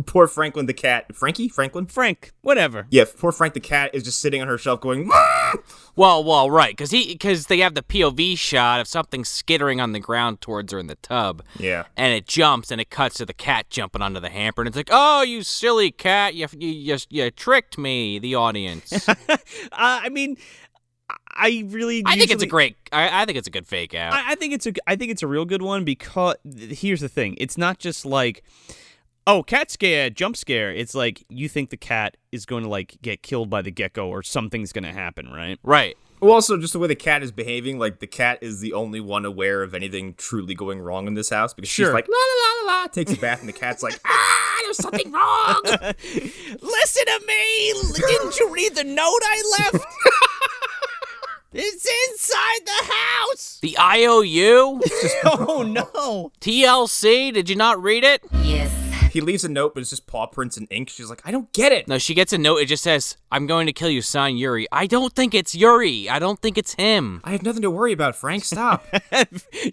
Poor Franklin the cat. Franklin? Frank, whatever. Yeah, poor Frank the cat is just sitting on her shelf going, Well, right, because they have the POV shot of something skittering on the ground towards her in the tub. Yeah. And it jumps, and it cuts to the cat jumping onto the hamper, and it's like, oh, you silly cat, you tricked me, the audience. I mean, I really. I think it's a great. I think it's a good fake out. I think it's a real good one because here's the thing: it's not just like, oh, cat scare, jump scare. It's like you think the cat is going to like get killed by the gecko or something's going to happen, right? Right. Well, also, just the way the cat is behaving, like, the cat is the only one aware of anything truly going wrong in this house, because she's like, la, la, la, la, takes a bath, and the cat's like, there's something wrong! Listen to me! Didn't you read the note I left? It's inside the house! The IOU? Oh, no! TLC? Did you not read it? Yes. He leaves a note, but it's just paw prints and ink. She's like, I don't get it. No, she gets a note. It just says, I'm going to kill you, sign Yuri. I don't think it's Yuri. I don't think it's him. I have nothing to worry about, Frank. Stop.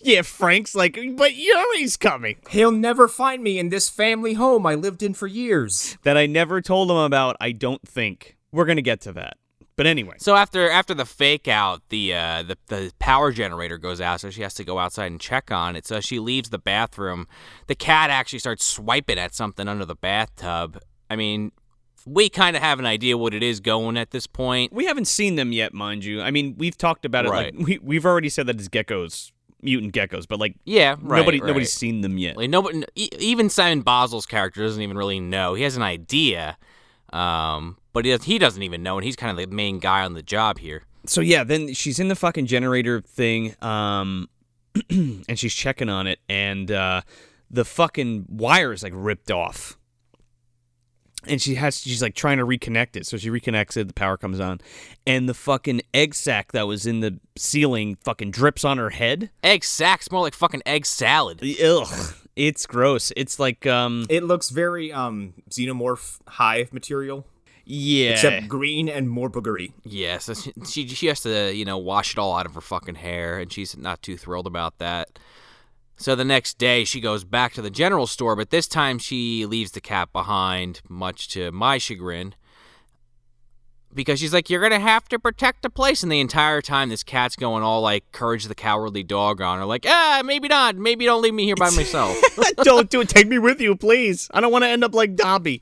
Yeah, Frank's like, but Yuri's coming. He'll never find me in this family home I lived in for years. That I never told him about, I don't think. We're going to get to that. But anyway. So after the fake out, the power generator goes out, so she has to go outside and check on it. So she leaves the bathroom. The cat actually starts swiping at something under the bathtub. I mean, we kind of have an idea what it is going at this point. We haven't seen them yet, mind you. I mean, we've talked about it. Right. Like, we've already said that it's geckos, mutant geckos, but like, yeah, right, nobody's seen them yet. Like nobody, even Simon Bossell's character doesn't even really know. He has an idea. But he doesn't even know, and he's kind of the main guy on the job here. So yeah, then she's in the fucking generator thing, and she's checking on it, and the fucking wire is like ripped off. And she's like trying to reconnect it. So she reconnects it, the power comes on, and the fucking egg sack that was in the ceiling fucking drips on her head. Egg sack's more like fucking egg salad. Ugh. It's gross. It's like it looks very xenomorph hive material. Yeah. Except green and more boogery. Yeah, so she has to, wash it all out of her fucking hair, and she's not too thrilled about that. So the next day, she goes back to the general store, but this time she leaves the cat behind, much to my chagrin. Because she's like, you're going to have to protect the place. And the entire time, this cat's going all like, Courage the Cowardly Dog on her. Like, maybe not. Maybe don't leave me here by myself. Don't do it. Take me with you, please. I don't want to end up like Dobby.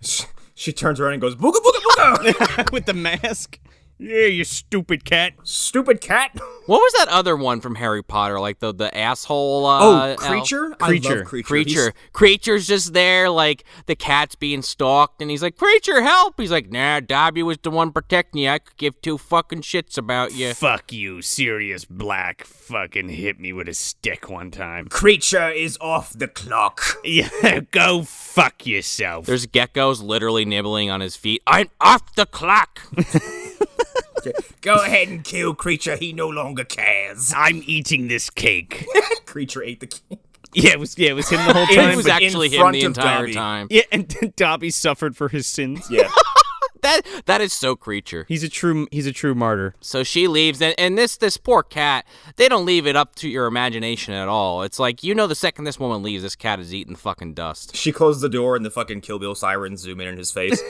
She turns around and goes, booga, booga, booga! With the mask. Yeah, you stupid cat. Stupid cat. What was that other one from Harry Potter? Like the asshole. Creature? elf? I love Creature. Creature's just there, like the cat's being stalked, and he's like, Creature, help! He's like, nah, Dobby was the one protecting you. I could give two fucking shits about you. Fuck you, Sirius Black. Fucking hit me with a stick one time. Creature is off the clock. Yeah, go fuck yourself. There's geckos literally nibbling on his feet. I'm off the clock. Go ahead and kill Creature. He no longer cares. I'm eating this cake. Creature ate the cake. Yeah, it was him the whole time. It was but actually in him front the of entire Dobby. time. Yeah, and Dobby suffered for his sins. Yeah. That is so Creature. He's a true martyr. So she leaves, and this poor cat, they don't leave it up to your imagination at all. It's like, the second this woman leaves, this cat is eating fucking dust. She closed the door and the fucking Kill Bill sirens zoom in his face.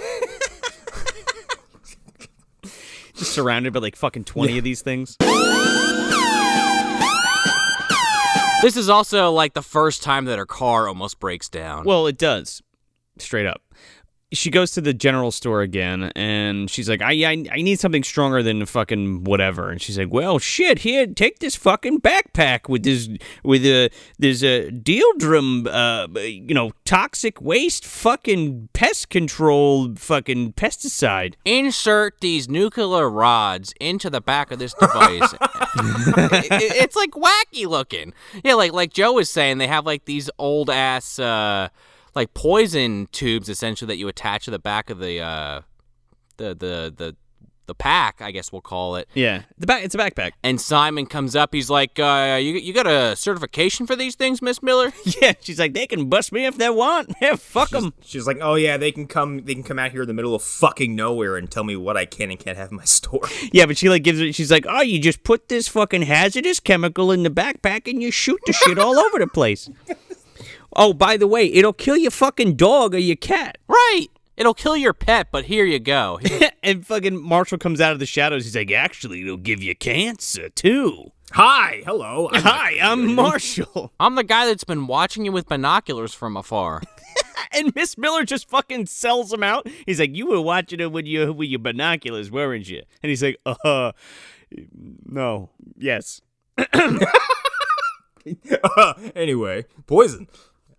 Just surrounded by like fucking 20 of these things. This is also like the first time that her car almost breaks down. Well, it does. Straight up. She goes to the general store again, and she's like, I need something stronger than fucking whatever. And she's like, well, shit, here, take this fucking backpack with this Dieldrum, toxic waste fucking pest control fucking pesticide. Insert these nuclear rods into the back of this device. It's like wacky looking. Yeah, like Joe was saying, they have like these old ass like poison tubes essentially that you attach to the back of the pack, I guess we'll call it. Yeah, it's a backpack. And Simon comes up. He's like, "You got a certification for these things, Miss Miller?" Yeah, she's like, they can bust me if they want. Yeah, fuck them. She's like, oh yeah, they can come out here in the middle of fucking nowhere and tell me what I can and can't have in my store. Yeah, but she like gives it. She's like, oh, you just put this fucking hazardous chemical in the backpack and you shoot the shit all over the place. Oh, by the way, it'll kill your fucking dog or your cat. Right. It'll kill your pet, but here you go. And fucking Marshall comes out of the shadows. He's like, actually, it'll give you cancer, too. Hi, hello. I'm Marshall. I'm the guy that's been watching you with binoculars from afar. And Miss Miller just fucking sells him out. He's like, you were watching it with your binoculars, weren't you? And he's like, no, yes. Anyway, poison.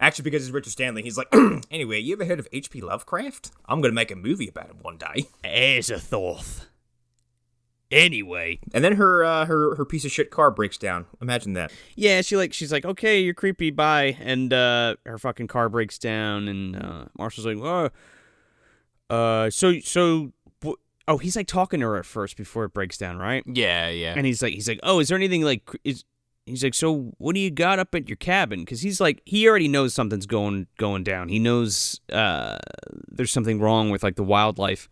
Actually, because he's Richard Stanley, he's like, anyway, you ever heard of H.P. Lovecraft? I'm gonna make a movie about him one day. As a thought. Anyway. And then her piece of shit car breaks down. Imagine that. Yeah, she's like, okay, you're creepy, bye. And her fucking car breaks down, and Marshall's like, he's like talking to her at first before it breaks down, right? Yeah. And he's like, oh, is there anything like He's like, so what do you got up at your cabin? Because he's like, he already knows something's going down. He knows there's something wrong with like the wildlife.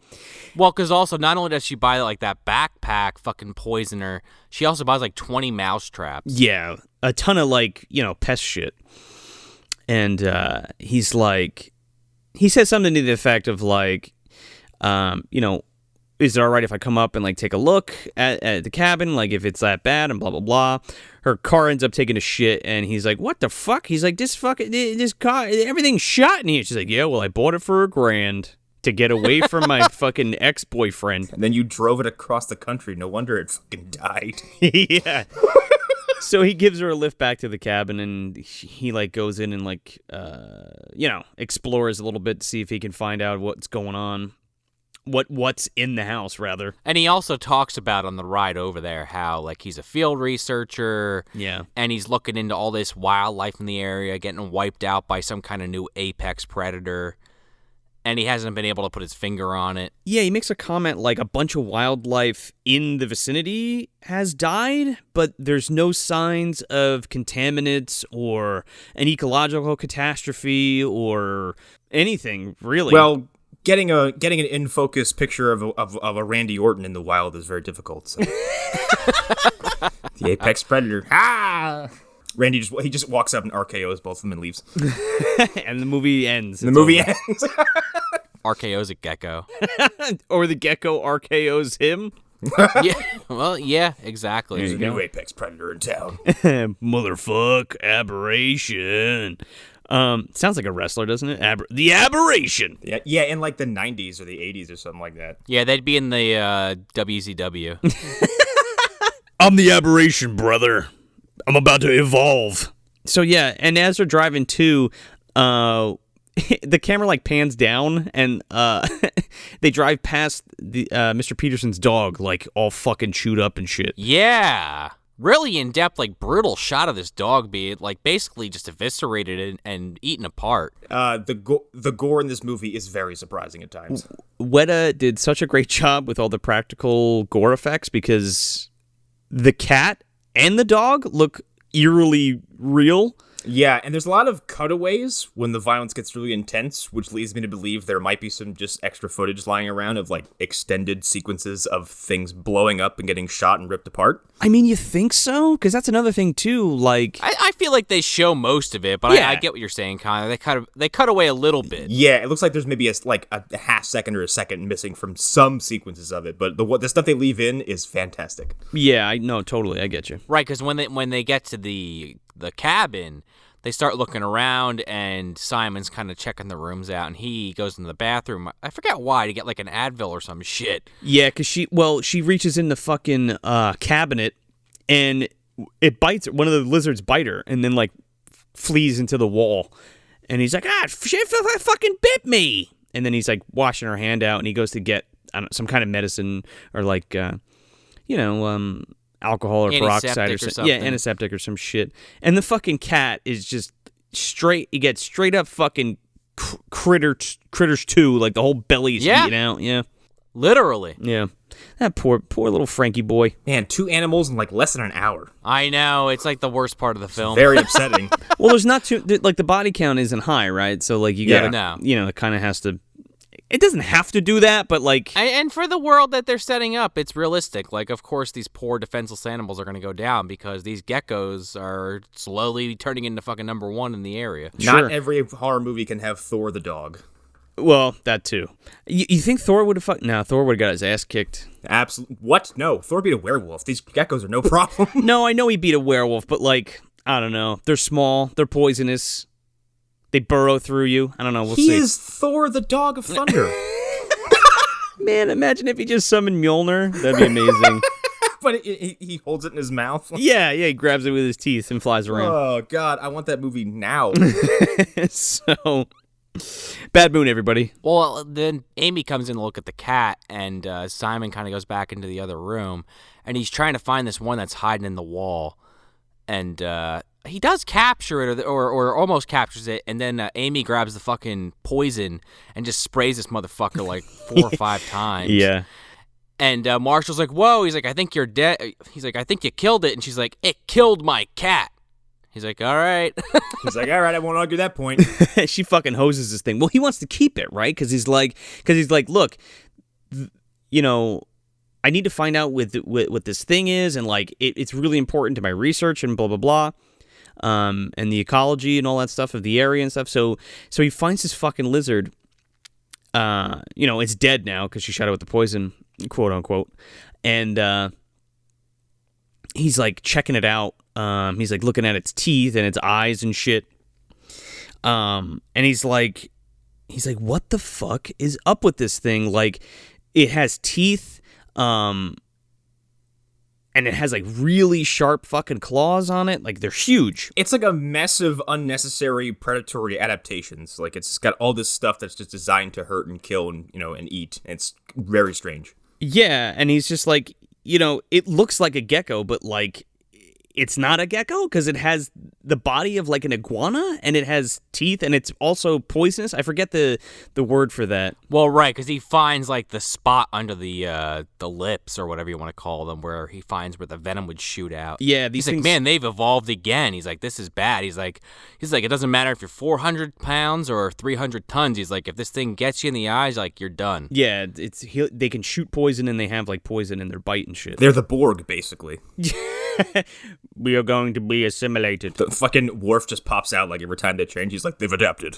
Well, because also not only does she buy like that backpack fucking poisoner, she also buys like 20 mouse traps. Yeah, a ton of like, pest shit. And he's like, he says something to the effect of like, is it all right if I come up and like take a look at the cabin, like if it's that bad and blah blah blah. Her car ends up taking a shit, and he's like, what the fuck? He's like, this car, everything's shot in here. She's like, yeah, well, I bought it for $1,000 to get away from my fucking ex-boyfriend. And then you drove it across the country. No wonder it fucking died. Yeah. So he gives her a lift back to the cabin, and he like goes in and like explores a little bit to see if he can find out what's going on. What's in the house, rather. And he also talks about on the ride over there how, like, he's a field researcher. Yeah. And he's looking into all this wildlife in the area, getting wiped out by some kind of new apex predator. And he hasn't been able to put his finger on it. Yeah, he makes a comment like a bunch of wildlife in the vicinity has died, but there's no signs of contaminants or an ecological catastrophe or anything, really. Well, getting an in focus picture of a Randy Orton in the wild is very difficult. So. The apex predator. Ah! Randy just walks up and RKOs both of them and leaves. And the movie ends. The movie ends. RKO's a gecko. Or the gecko RKOs him. Yeah. Well, yeah, exactly. There's a new apex predator in town. Motherfuck, Aberration. Sounds like a wrestler, doesn't it? The Aberration. Yeah, in like the 90s or the 80s or something like that. Yeah, they'd be in the WCW. I'm the Aberration, brother. I'm about to evolve. So yeah, and as they're driving too, the camera like pans down and they drive past the Mr. Peterson's dog, like all fucking chewed up and shit. Yeah. Really in-depth, like, brutal shot of this dog being, like, basically just eviscerated and eaten apart. The gore in this movie is very surprising at times. Weta did such a great job with all the practical gore effects because the cat and the dog look eerily real. Yeah, and there's a lot of cutaways when the violence gets really intense, which leads me to believe there might be some just extra footage lying around of, like, extended sequences of things blowing up and getting shot and ripped apart. I mean, you think so? Because that's another thing, too, like... I feel like they show most of it, but yeah. I get what you're saying, Connor. They cut away a little bit. Yeah, it looks like there's maybe a half second or a second missing from some sequences of it, but the stuff they leave in is fantastic. Yeah, no, totally, I get you. Right, because when they get to the cabin, they start looking around, and Simon's kind of checking the rooms out, and he goes into the bathroom. I forget why, to get like an Advil or some shit. Yeah, because she reaches in the fucking cabinet, and it bites her. One of the lizards bite her, and then like flees into the wall. And he's like, shit fucking bit me. And then he's like washing her hand out, and he goes to get some kind of medicine or like, alcohol or peroxide or something. Yeah, antiseptic or some shit. And the fucking cat is just he gets straight up fucking critters too, like the whole belly's eaten out. Yeah. Literally. Yeah. That poor little Frankie boy. Man, 2 animals in like less than an hour. I know. It's like the worst part of the film. Very upsetting. Well, there's not too, like the body count isn't high, right? So like you gotta, it kind of has to, it doesn't have to do that, but like... And for the world that they're setting up, it's realistic. Like, of course, these poor defenseless animals are going to go down because these geckos are slowly turning into fucking number 1 in the area. Not every horror movie can have Thor the dog. Well, that too. You think Thor would have No, Thor would have got his ass kicked. Absolutely. What? No, Thor beat a werewolf. These geckos are no problem. No, I know he beat a werewolf, but like, I don't know. They're small. They're poisonous. They burrow through you. I don't know. We'll see. He is Thor the Dog of Thunder. Man, imagine if he just summoned Mjolnir. That'd be amazing. But he holds it in his mouth. Yeah, he grabs it with his teeth and flies around. Oh, God. I want that movie now. So, bad moon, everybody. Well, then Amy comes in to look at the cat, and Simon kind of goes back into the other room, and he's trying to find this one that's hiding in the wall. And he does capture it, or almost captures it, and then Amy grabs the fucking poison and just sprays this motherfucker like 4 or 5 times. Yeah. And Marshall's like, whoa. He's like, I think you're dead. He's like, I think you killed it. And she's like, it killed my cat. He's like, all right. He's like, all right, I won't argue that point. She fucking hoses this thing. Well, he wants to keep it, right? Because he's like, look, I need to find out what this thing is, and like it's really important to my research and blah blah blah, and the ecology and all that stuff of the area and stuff. So he finds this fucking lizard. It's dead now because she shot it with the poison, quote unquote, and he's like checking it out. He's like looking at its teeth and its eyes and shit. And he's like, what the fuck is up with this thing? Like, it has teeth. And it has like really sharp fucking claws on it. Like, they're huge. It's like a mess of unnecessary predatory adaptations. Like, it's got all this stuff that's just designed to hurt and kill and eat. It's very strange. Yeah, and he's just like, it looks like a gecko, but like, it's not a gecko because it has the body of like an iguana and it has teeth and it's also poisonous. I forget the word for that. Well, right, because he finds like the spot under the lips or whatever you want to call them, where he finds where the venom would shoot out. Yeah, he's like, man, they've evolved again. He's like, this is bad. He's like, it doesn't matter if you're 400 pounds or 300 tons. He's like, if this thing gets you in the eyes, like, you're done. Yeah, they can shoot poison and they have like poison in their bite and shit. They're the Borg, basically. We are going to be assimilated. The fucking Worf just pops out like every time they change. He's like, they've adapted.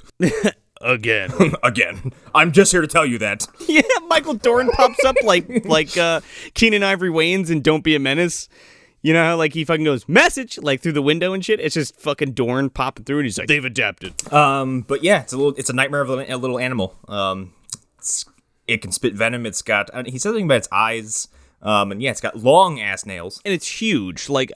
Again. Again. I'm just here to tell you that. Yeah, Michael Dorn pops up like Keenan Ivory Wayans in Don't Be a Menace. You know how, like, he fucking goes, message, like, through the window and shit? It's just fucking Dorn popping through, and he's like, they've adapted. But yeah, it's a nightmare of a little animal. It can spit venom. It's got, he said something about its eyes. And yeah, it's got long-ass nails. And it's huge. Like,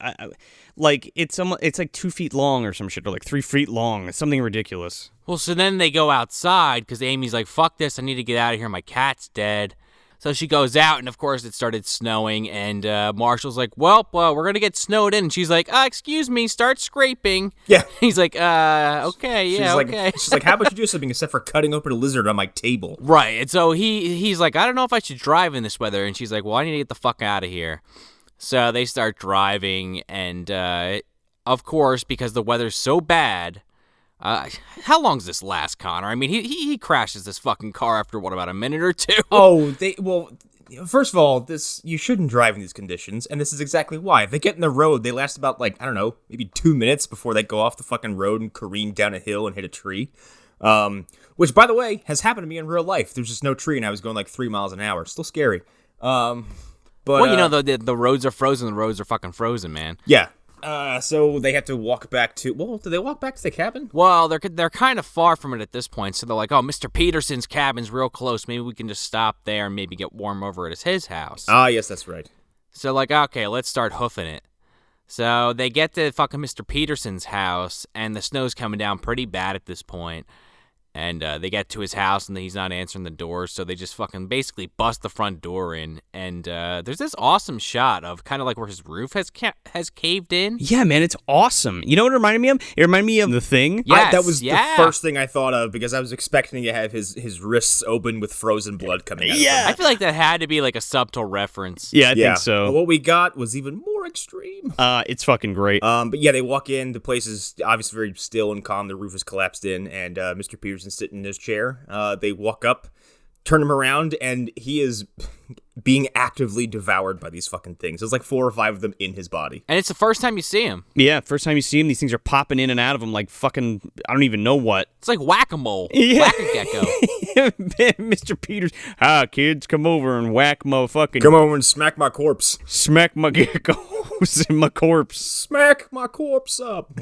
it's like 2 feet long or some shit, or like 3 feet long. It's something ridiculous. Well, so then they go outside because Amy's like, fuck this, I need to get out of here. My cat's dead. So she goes out, and of course it started snowing, and Marshall's like, well, we're going to get snowed in. And she's like, excuse me, start scraping. Yeah. He's like, okay, yeah, okay. She's like, how about you do something except for cutting open a lizard on my table? Right, and so he's like, I don't know if I should drive in this weather. And she's like, well, I need to get the fuck out of here. So they start driving, and of course, because the weather's so bad, how long does this last, Connor? I mean, he crashes this fucking car after, what, about a minute or two? First of all, you shouldn't drive in these conditions, and this is exactly why. If they get in the road, they last about, like, I don't know, maybe 2 minutes before they go off the fucking road and careen down a hill and hit a tree. Which, by the way, has happened to me in real life. There's just no tree, and I was going like 3 miles an hour. Still scary. But well, you know, the roads are frozen. The roads are fucking frozen, man. Yeah. So they have to walk back to... Well, do they walk back to the cabin? Well, they're kind of far from it at this point, so they're like, oh, Mr. Peterson's cabin's real close. Maybe we can just stop there and maybe get warm over at his house. Ah, yes, that's right. So, like, okay, let's start hoofing it. So they get to fucking Mr. Peterson's house, and the snow's coming down pretty bad at this point. And they get to his house, and he's not answering the door, so they just fucking basically bust the front door in. And there's this awesome shot of kind of like where his roof has caved in. Yeah, man, it's awesome. You know what it reminded me of? It reminded me of The Thing. Yes, that was the first thing I thought of, because I was expecting to have his wrists open with frozen blood coming out of them. I feel like that had to be like a subtle reference. Yeah, I think so. But what we got was even more extreme. It's fucking great. But yeah, they walk in. The place is obviously very still and calm. The roof is collapsed in, and Mr. Peterson's sitting in his chair. They walk up, turn him around, and he is being actively devoured by these fucking things. There's like 4 or 5 of them in his body. And it's the first time you see him. Yeah, first time you see him, these things are popping in and out of him like fucking, I don't even know what. It's like whack-a-mole. Yeah. Whack-a-gecko. Mr. Peters, kids, come over and whack motherfucking... Come over and smack my corpse. Smack my geckos in my corpse. Smack my corpse up.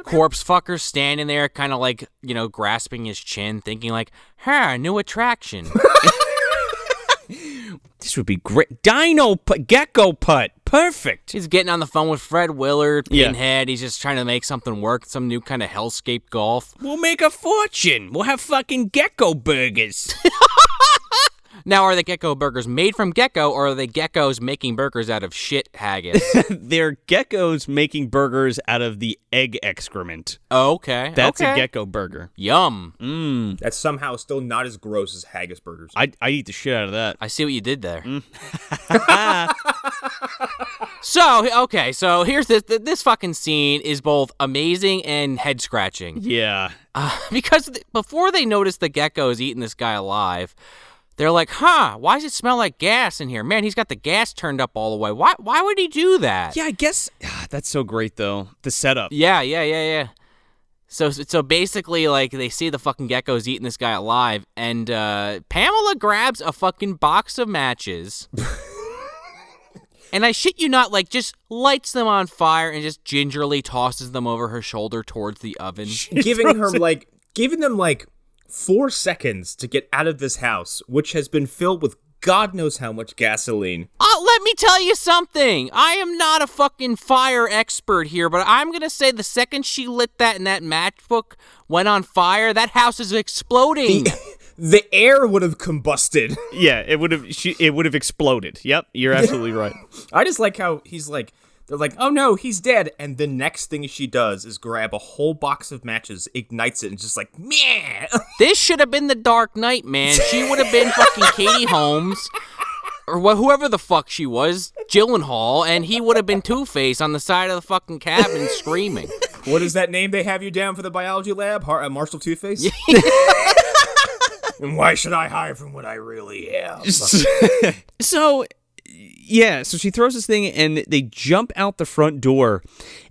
Corpse fucker standing there kind of like, you know, grasping his chin, thinking like, new attraction. This would be great. Gecko putt. Perfect. He's getting on the phone with Fred Willard, Yeah. Pinhead. He's just trying to make something work, some new kind of hellscape golf. We'll make a fortune. We'll have fucking gecko burgers. Now, are the gecko burgers made from gecko, or are they geckos making burgers out of shit haggis? They're geckos making burgers out of the egg excrement. Oh, okay. That's okay. a gecko burger. Yum. That's somehow still not as gross as haggis burgers. I eat the shit out of that. I see what you did there. So here's this fucking scene is both amazing and head-scratching. Yeah. Because before they notice the gecko is eating this guy alive, they're like, why does it smell like gas in here? Man, he's got the gas turned up all the way. Why would he do that? Yeah, I guess that's so great though. The setup. Yeah. So basically, like, they see the fucking geckos eating this guy alive, and Pamela grabs a fucking box of matches. And I shit you not, like, just lights them on fire and just gingerly tosses them over her shoulder towards the oven. Giving them 4 seconds to get out of this house, which has been filled with God knows how much gasoline. Let me tell you something. I am not a fucking fire expert here, but I'm going to say the second she lit that and that matchbook went on fire, that house is exploding. The air would have combusted. Yeah, it would have exploded. Yep, you're absolutely right. I just like how he's like, they're like, oh no, he's dead. And the next thing she does is grab a whole box of matches, ignites it, and just like, meh. This should have been the Dark Knight, man. She would have been fucking Katie Holmes, or whoever the fuck she was, Gyllenhaal, and he would have been Two-Face on the side of the fucking cabin screaming. What is that name they have you down for the biology lab? Marshall Two-Face? And why should I hide from what I really am? So she throws this thing and they jump out the front door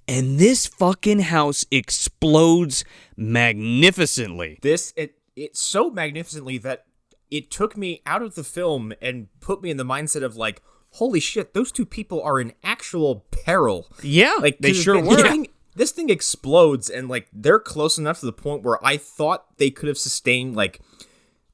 and this fucking house explodes magnificently. It's so magnificently that it took me out of the film and put me in the mindset of like, holy shit, those two people are in actual peril. Yeah, Like they 'cause sure the were. This thing explodes, and like they're close enough to the point where I thought they could have sustained like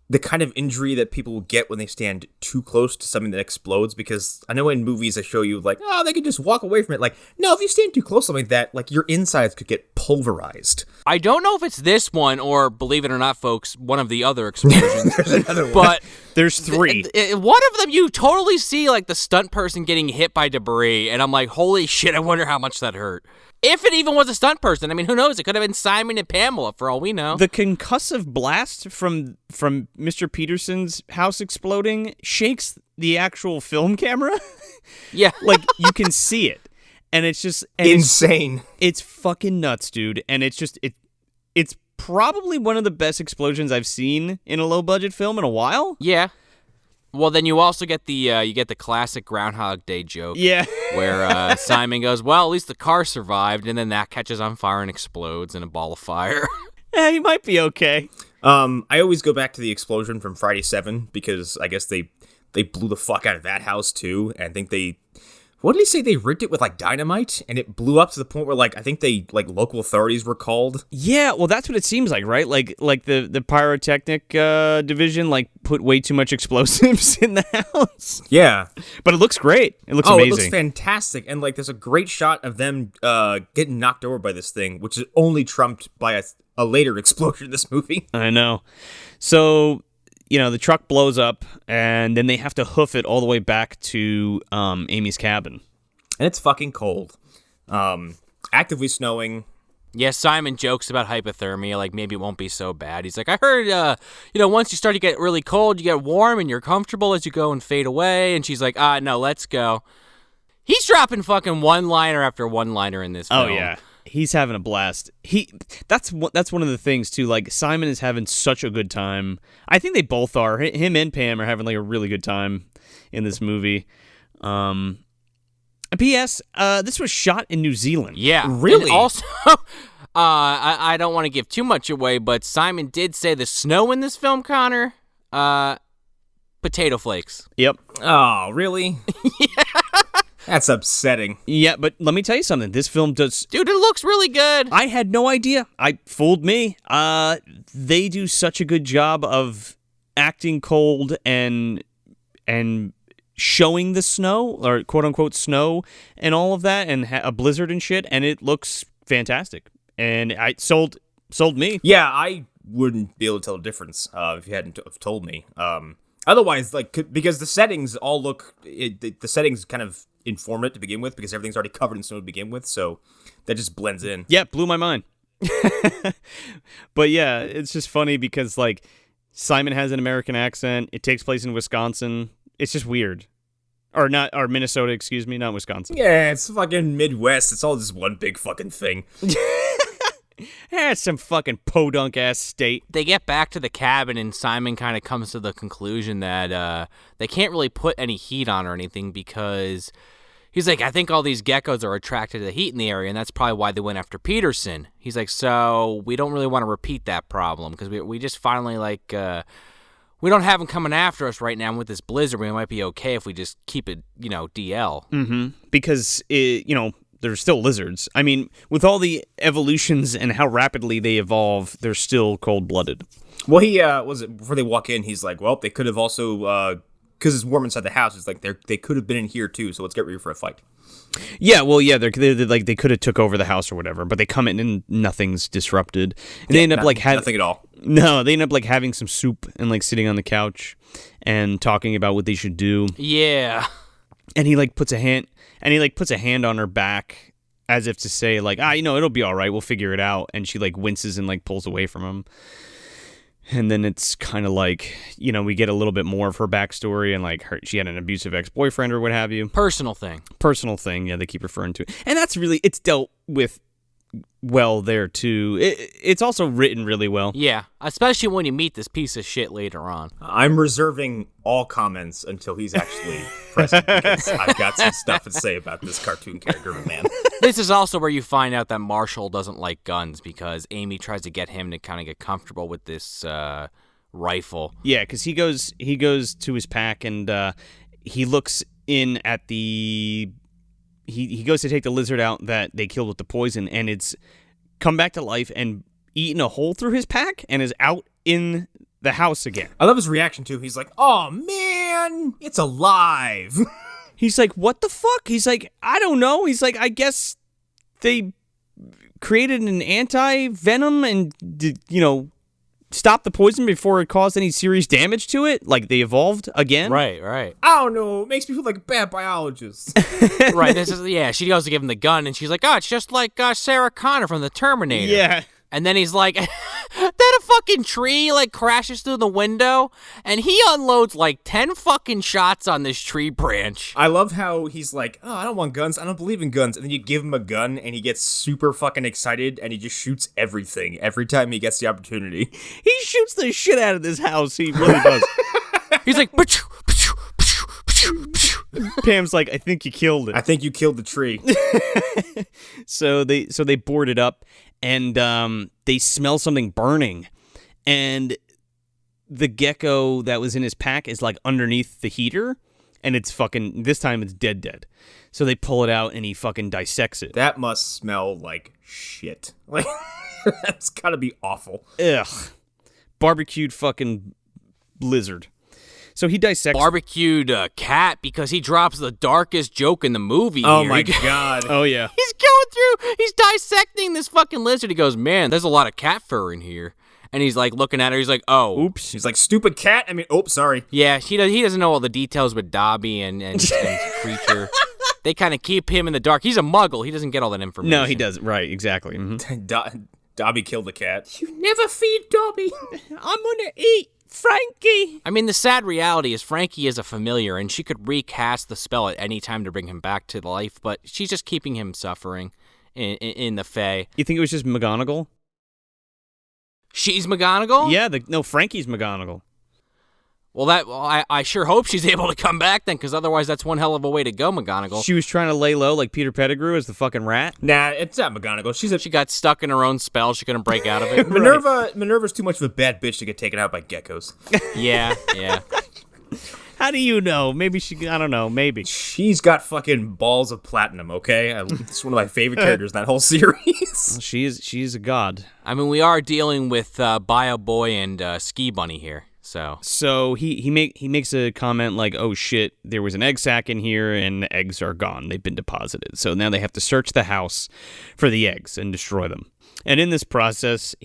the kind of injury that people will get when they stand too close to something that explodes. Because I know in movies they show you like, oh, they can just walk away from it. Like, no, if you stand too close to something like that, like your insides could get pulverized. I don't know if it's this one or, believe it or not, folks, one of the other explosions. There's another one. But There's three. one of them, you totally see like the stunt person getting hit by debris, and I'm like, holy shit, I wonder how much that hurt. If it even was a stunt person. I mean, who knows? It could have been Simon and Pamela, for all we know. The concussive blast from Mr. Peterson's house exploding shakes the actual film camera. Yeah. Like, you can see it. And it's just... And Insane. It's fucking nuts, dude. And it's just... It's probably one of the best explosions I've seen in a low-budget film in a while. Yeah. Well, then you also get the classic Groundhog Day joke. Yeah. Where Simon goes, well, at least the car survived, and then that catches on fire and explodes in a ball of fire. Yeah, he might be okay. I always go back to the explosion from Friday 7 because I guess they blew the fuck out of that house too. And I think what did he say? They rigged it with like dynamite and it blew up to the point where like I think local authorities were called. Yeah, well, that's what it seems like, right? Like the pyrotechnic division like put way too much explosives in the house. Yeah, but it looks great. It looks amazing. It looks fantastic, and like there's a great shot of them getting knocked over by this thing, which is only trumped by a later explosion in this movie. I know. So, the truck blows up, and then they have to hoof it all the way back to Amy's cabin. And it's fucking cold. Actively snowing. Yeah, Simon jokes about hypothermia, like maybe it won't be so bad. He's like, I heard, once you start to get really cold, you get warm and you're comfortable as you go and fade away. And she's like, no, let's go. He's dropping fucking one-liner after one-liner in this film. Oh, yeah. He's having a blast. That's one of the things too. Like Simon is having such a good time. I think they both are. Him and Pam are having like a really good time in this movie. P.S. This was shot in New Zealand. Yeah, really. And also, I don't want to give too much away, but Simon did say the snow in this film, Connor, potato flakes. Yep. Oh, really? Yeah. That's upsetting. Yeah, but let me tell you something. This film does... Dude, it looks really good. I had no idea. Fooled me. They do such a good job of acting cold and showing the snow, or quote-unquote snow, and all of that, and a blizzard and shit, and it looks fantastic. And it sold me. Yeah, I wouldn't be able to tell the difference if you hadn't have told me. Otherwise, because the settings all look... the settings kind of inform it to begin with, because everything's already covered in snow to begin with, so that just blends in. Yeah, blew my mind. But yeah, it's just funny because like Simon has an American accent. It takes place in Wisconsin. It's just weird. Or Minnesota, excuse me, not Wisconsin. Yeah, it's fucking Midwest. It's all just one big fucking thing. It's some fucking podunk ass state. They get back to the cabin, and Simon kind of comes to the conclusion that they can't really put any heat on or anything because he's like, I think all these geckos are attracted to the heat in the area, and that's probably why they went after Peterson. He's like, so we don't really want to repeat that problem because we just finally we don't have them coming after us right now. And with this blizzard, we might be okay if we just keep it, DL. Mm-hmm. Because they're still lizards. I mean, with all the evolutions and how rapidly they evolve, they're still cold-blooded. Well, he before they walk in, he's like, well, they could have also, because it's warm inside the house, it's like they could have been in here too, so let's get ready for a fight. Yeah, well, yeah, they're like they could have took over the house or whatever, but they come in and nothing's disrupted. And they end up nothing at all. No, they end up like having some soup and like sitting on the couch and talking about what they should do. Yeah. And he puts a hand on her back as if to say like, it'll be all right. We'll figure it out. And she winces and pulls away from him. And then it's kind of like, we get a little bit more of her backstory and she had an abusive ex-boyfriend or what have you. Personal thing. Yeah, they keep referring to it. And that's really, it's dealt with well there too. It's also written really well. Yeah, especially when you meet this piece of shit later on. I'm reserving all comments until he's actually present because I've got some stuff to say about this cartoon character of a man. This is also where you find out that Marshall doesn't like guns because Amy tries to get him to kind of get comfortable with this rifle. Yeah, because he goes to his pack and he looks in at the... He goes to take the lizard out that they killed with the poison, and it's come back to life and eaten a hole through his pack and is out in the house again. I love his reaction, too. He's like, oh, man, it's alive. He's like, what the fuck? He's like, I don't know. He's like, I guess they created an anti-venom and, stop the poison before it caused any serious damage to it? Like, they evolved again? Right. I don't know. It makes me feel like a bad biologist. Right. She goes to give him the gun, and she's like, oh, it's just like Sarah Connor from the Terminator. Yeah. And then he's like, then a fucking tree, like, crashes through the window, and he unloads, like, 10 fucking shots on this tree branch. I love how he's like, oh, I don't want guns. I don't believe in guns. And then you give him a gun, and he gets super fucking excited, and he just shoots everything every time he gets the opportunity. He shoots the shit out of this house. He really does. He's like, Pam's like, I think you killed it. I think you killed the tree. So they board it up, and they smell something burning, and the gecko that was in his pack is like underneath the heater, and it's fucking, this time it's dead. So they pull it out, and he fucking dissects it. That must smell like shit. Like, that's gotta be awful. Ugh. Barbecued fucking lizard. So he dissects... Barbecued cat because he drops the darkest joke in the movie. Oh here. my god. Oh yeah. He's dissecting this fucking lizard. He goes, man, there's a lot of cat fur in here. And he's like looking at her. He's like, oh. Oops. He's like, stupid cat. I mean, sorry. Yeah, he doesn't know all the details with Dobby and Creature. They kind of keep him in the dark. He's a muggle. He doesn't get all that information. No, he doesn't. Right, exactly. Mm-hmm. Dobby killed the cat. You never feed Dobby. I'm gonna eat Frankie. I mean, the sad reality is Frankie is a familiar, and she could recast the spell at any time to bring him back to life, but she's just keeping him suffering in the Fae. You think it was just McGonagall? She's McGonagall? Yeah, Frankie's McGonagall. Well, I sure hope she's able to come back then, because otherwise that's one hell of a way to go, McGonagall. She was trying to lay low like Peter Pettigrew as the fucking rat? Nah, it's not McGonagall. She got stuck in her own spell. She couldn't break out of it. Minerva's too much of a bad bitch to get taken out by geckos. Yeah. How do you know? Maybe I don't know, maybe. She's got fucking balls of platinum, okay? It's one of my favorite characters in that whole series. She's a god. I mean, we are dealing with Bio Boy and Ski Bunny here. So he makes a comment like, oh shit, there was an egg sac in here and the eggs are gone. They've been deposited. So now they have to search the house for the eggs and destroy them. And in this process,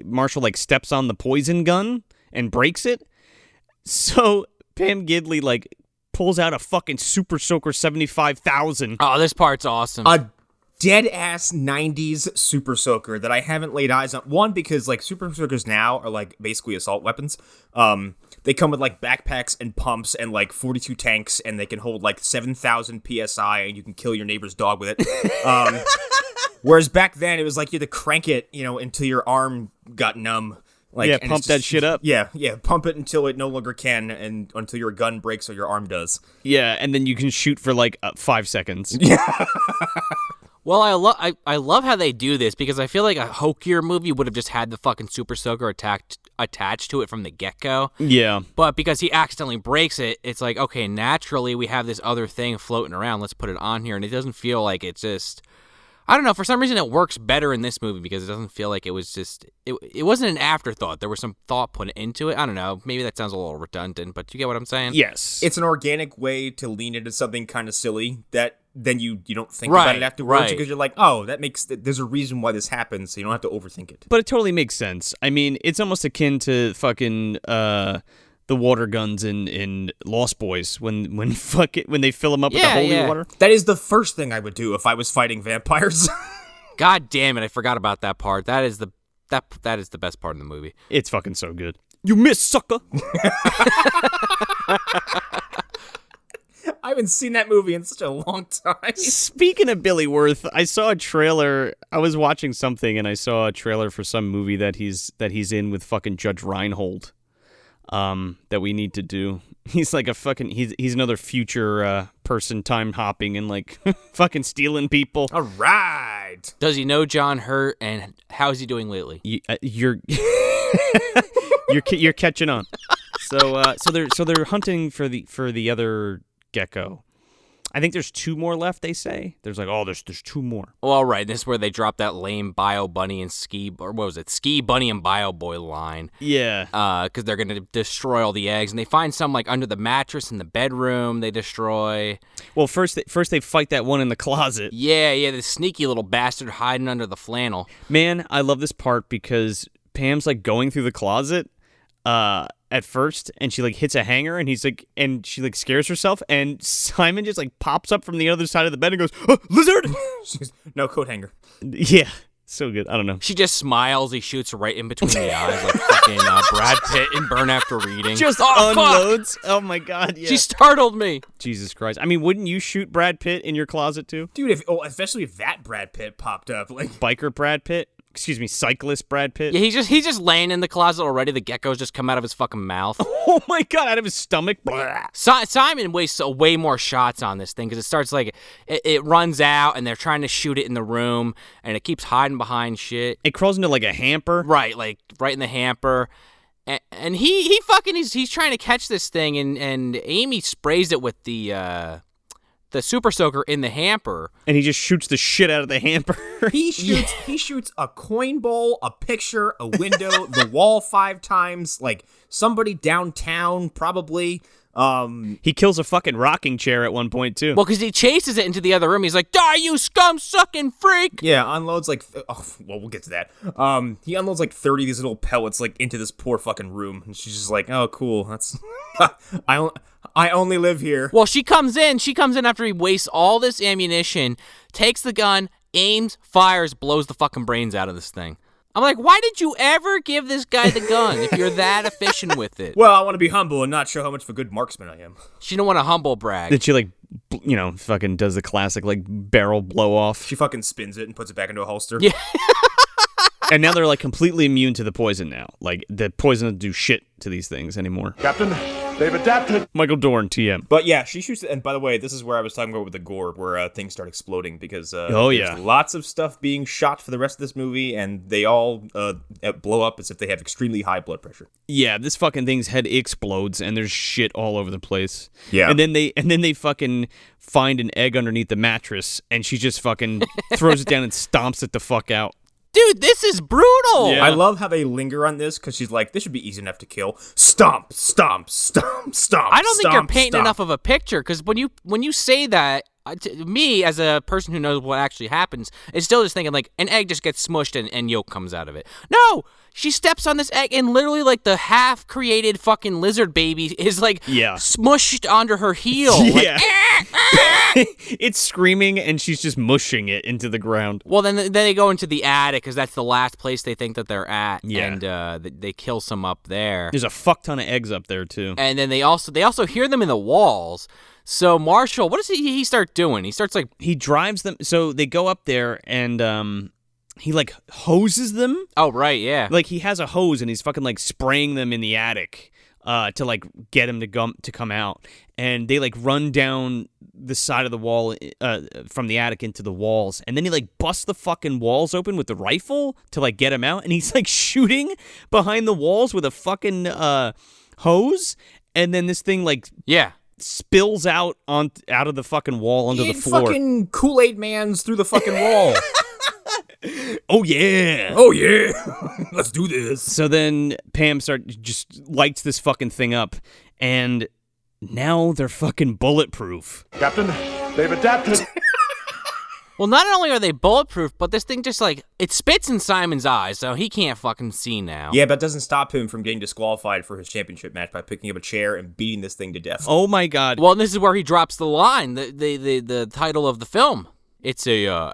Marshall steps on the poison gun and breaks it. So Pam Gidley pulls out a fucking Super Soaker 75,000. Oh, this part's awesome. A dead-ass 90s Super Soaker that I haven't laid eyes on. One, because, Super Soakers now are, basically assault weapons. They come with, backpacks and pumps and, 42 tanks, and they can hold, 7,000 PSI, and you can kill your neighbor's dog with it. Whereas back then, it was you had to crank it, until your arm got numb. Pump that shit up. Yeah, pump it until it no longer can, and until your gun breaks or your arm does. Yeah, and then you can shoot for, 5 seconds. Yeah. Well, I love how they do this, because I feel like a hokier movie would have just had the fucking Super Soaker attached to it from the get-go. Yeah. But because he accidentally breaks it, it's like, okay, naturally we have this other thing floating around. Let's put it on here. And it doesn't feel like it's just... I don't know. For some reason, it works better in this movie because it doesn't feel like it was just... It wasn't an afterthought. There was some thought put into it. I don't know. Maybe that sounds a little redundant, but you get what I'm saying? Yes. It's an organic way to lean into something kind of silly that then you don't think about it afterwards because you're like, oh, there's a reason why this happens, so you don't have to overthink it. But it totally makes sense. I mean, it's almost akin to fucking the water guns in Lost Boys when they fill them up with the holy water. That is the first thing I would do if I was fighting vampires. God damn it, I forgot about that part. That is the best part of the movie. It's fucking so good. You miss, sucker. I haven't seen that movie in such a long time. Speaking of Billy Worth, I saw a trailer. I was watching something and I saw a trailer for some movie that he's in with fucking Judge Reinhold. That we need to do. He's like he's another future person time hopping and fucking stealing people. All right. Does he know John Hurt, and how is he doing lately? You're catching on. So they're hunting for the other gecko, I think there's 2 more left, they say. There's like, there's 2 more. Well, right. This is where they drop that lame Bio Bunny and Ski Bunny and Bio Boy line. Yeah. Because they're going to destroy all the eggs. And they find some like under the mattress in the bedroom they destroy. Well, first they fight that one in the closet. Yeah, the sneaky little bastard hiding under the flannel. Man, I love this part because Pam's like going through the closet at first, and she like hits a hanger, and she like scares herself, and Simon just like pops up from the other side of the bed and goes, "Oh, lizard!" No coat hanger. Yeah, so good. I don't know. She just smiles. He shoots right in between the eyes, like fucking Brad Pitt in Burn After Reading. Just unloads. Fuck! Oh my god! Yeah. She startled me. Jesus Christ! I mean, wouldn't you shoot Brad Pitt in your closet too, Dude? Especially if that Brad Pitt popped up, like biker Brad Pitt. Excuse me, cyclist Brad Pitt. Yeah, he's just laying in the closet already. The geckos just come out of his fucking mouth. Oh my god, out of his stomach. Simon wastes way more shots on this thing because it starts like it runs out and they're trying to shoot it in the room and it keeps hiding behind shit. It crawls into like a hamper. Right, like right in the hamper. And he's trying to catch this thing and Amy sprays it with the super soaker in the hamper, and he just shoots the shit out of the hamper. He shoots a coin bowl, a picture, a window, the wall 5 times, like somebody downtown probably. He kills a fucking rocking chair at one point too. Well, because he chases it into the other room. He's like, "Die, you scum-sucking freak!" Yeah, unloads like. We'll get to that. He unloads like 30 of these little pellets like into this poor fucking room, and she's just like, "Oh, cool. That's I only live here." Well, she comes in after he wastes all this ammunition, takes the gun, aims, fires, blows the fucking brains out of this thing. I'm like, why did you ever give this guy the gun if you're that efficient with it? Well, I want to be humble and not show how much of a good marksman I am. She don't want to humble brag. Did she like, fucking does the classic like barrel blow off? She fucking spins it and puts it back into a holster. Yeah. And now they're like completely immune to the poison now. Like the poison doesn't do shit to these things anymore. Captain, they've adapted. Michael Dorn, TM. But yeah, she shoots it. And by the way, this is where I was talking about with the gore, where things start exploding because there's lots of stuff being shot for the rest of this movie, and they all blow up as if they have extremely high blood pressure. Yeah, this fucking thing's head explodes, and there's shit all over the place. Yeah, and then they fucking find an egg underneath the mattress, and she just fucking throws it down and stomps it the fuck out. Dude, this is brutal. Yeah. I love how they linger on this because she's like, this should be easy enough to kill. Stomp, stomp, stomp, stomp. I don't think you're painting stomp. enough of a picture because when you say that, to me as a person who knows what actually happens, is still just thinking like an egg just gets smushed and yolk comes out of it. No, she steps on this egg and literally like the half created fucking lizard baby is like smushed onto her heel. Yeah. Like, it's screaming and she's just mushing it into the ground. Well, then they go into the attic because that's the last place they think that they're at. Yeah. And they kill some up there. There's a fuck ton of eggs up there too. And then they also hear them in the walls. So Marshall, what does he start doing? He starts like he drives them. So they go up there and he like hoses them. Oh right, yeah. Like he has a hose and he's fucking like spraying them in the attic to like get him to come out. And they like run down the side of the wall from the attic into the walls. And then he like busts the fucking walls open with the rifle to like get him out. And he's like shooting behind the walls with a fucking hose. And then this thing like spills out of the fucking wall onto the floor. Fucking Kool-Aid Man's through the fucking wall. Oh yeah. Oh yeah. Let's do this. So then Pam just lights this fucking thing up, and now they're fucking bulletproof. Captain, they've adapted. Well, not only are they bulletproof, but this thing just like it spits in Simon's eyes, so he can't fucking see now. Yeah, but it doesn't stop him from getting disqualified for his championship match by picking up a chair and beating this thing to death. Oh my god. Well, this is where he drops the line, the title of the film. It's a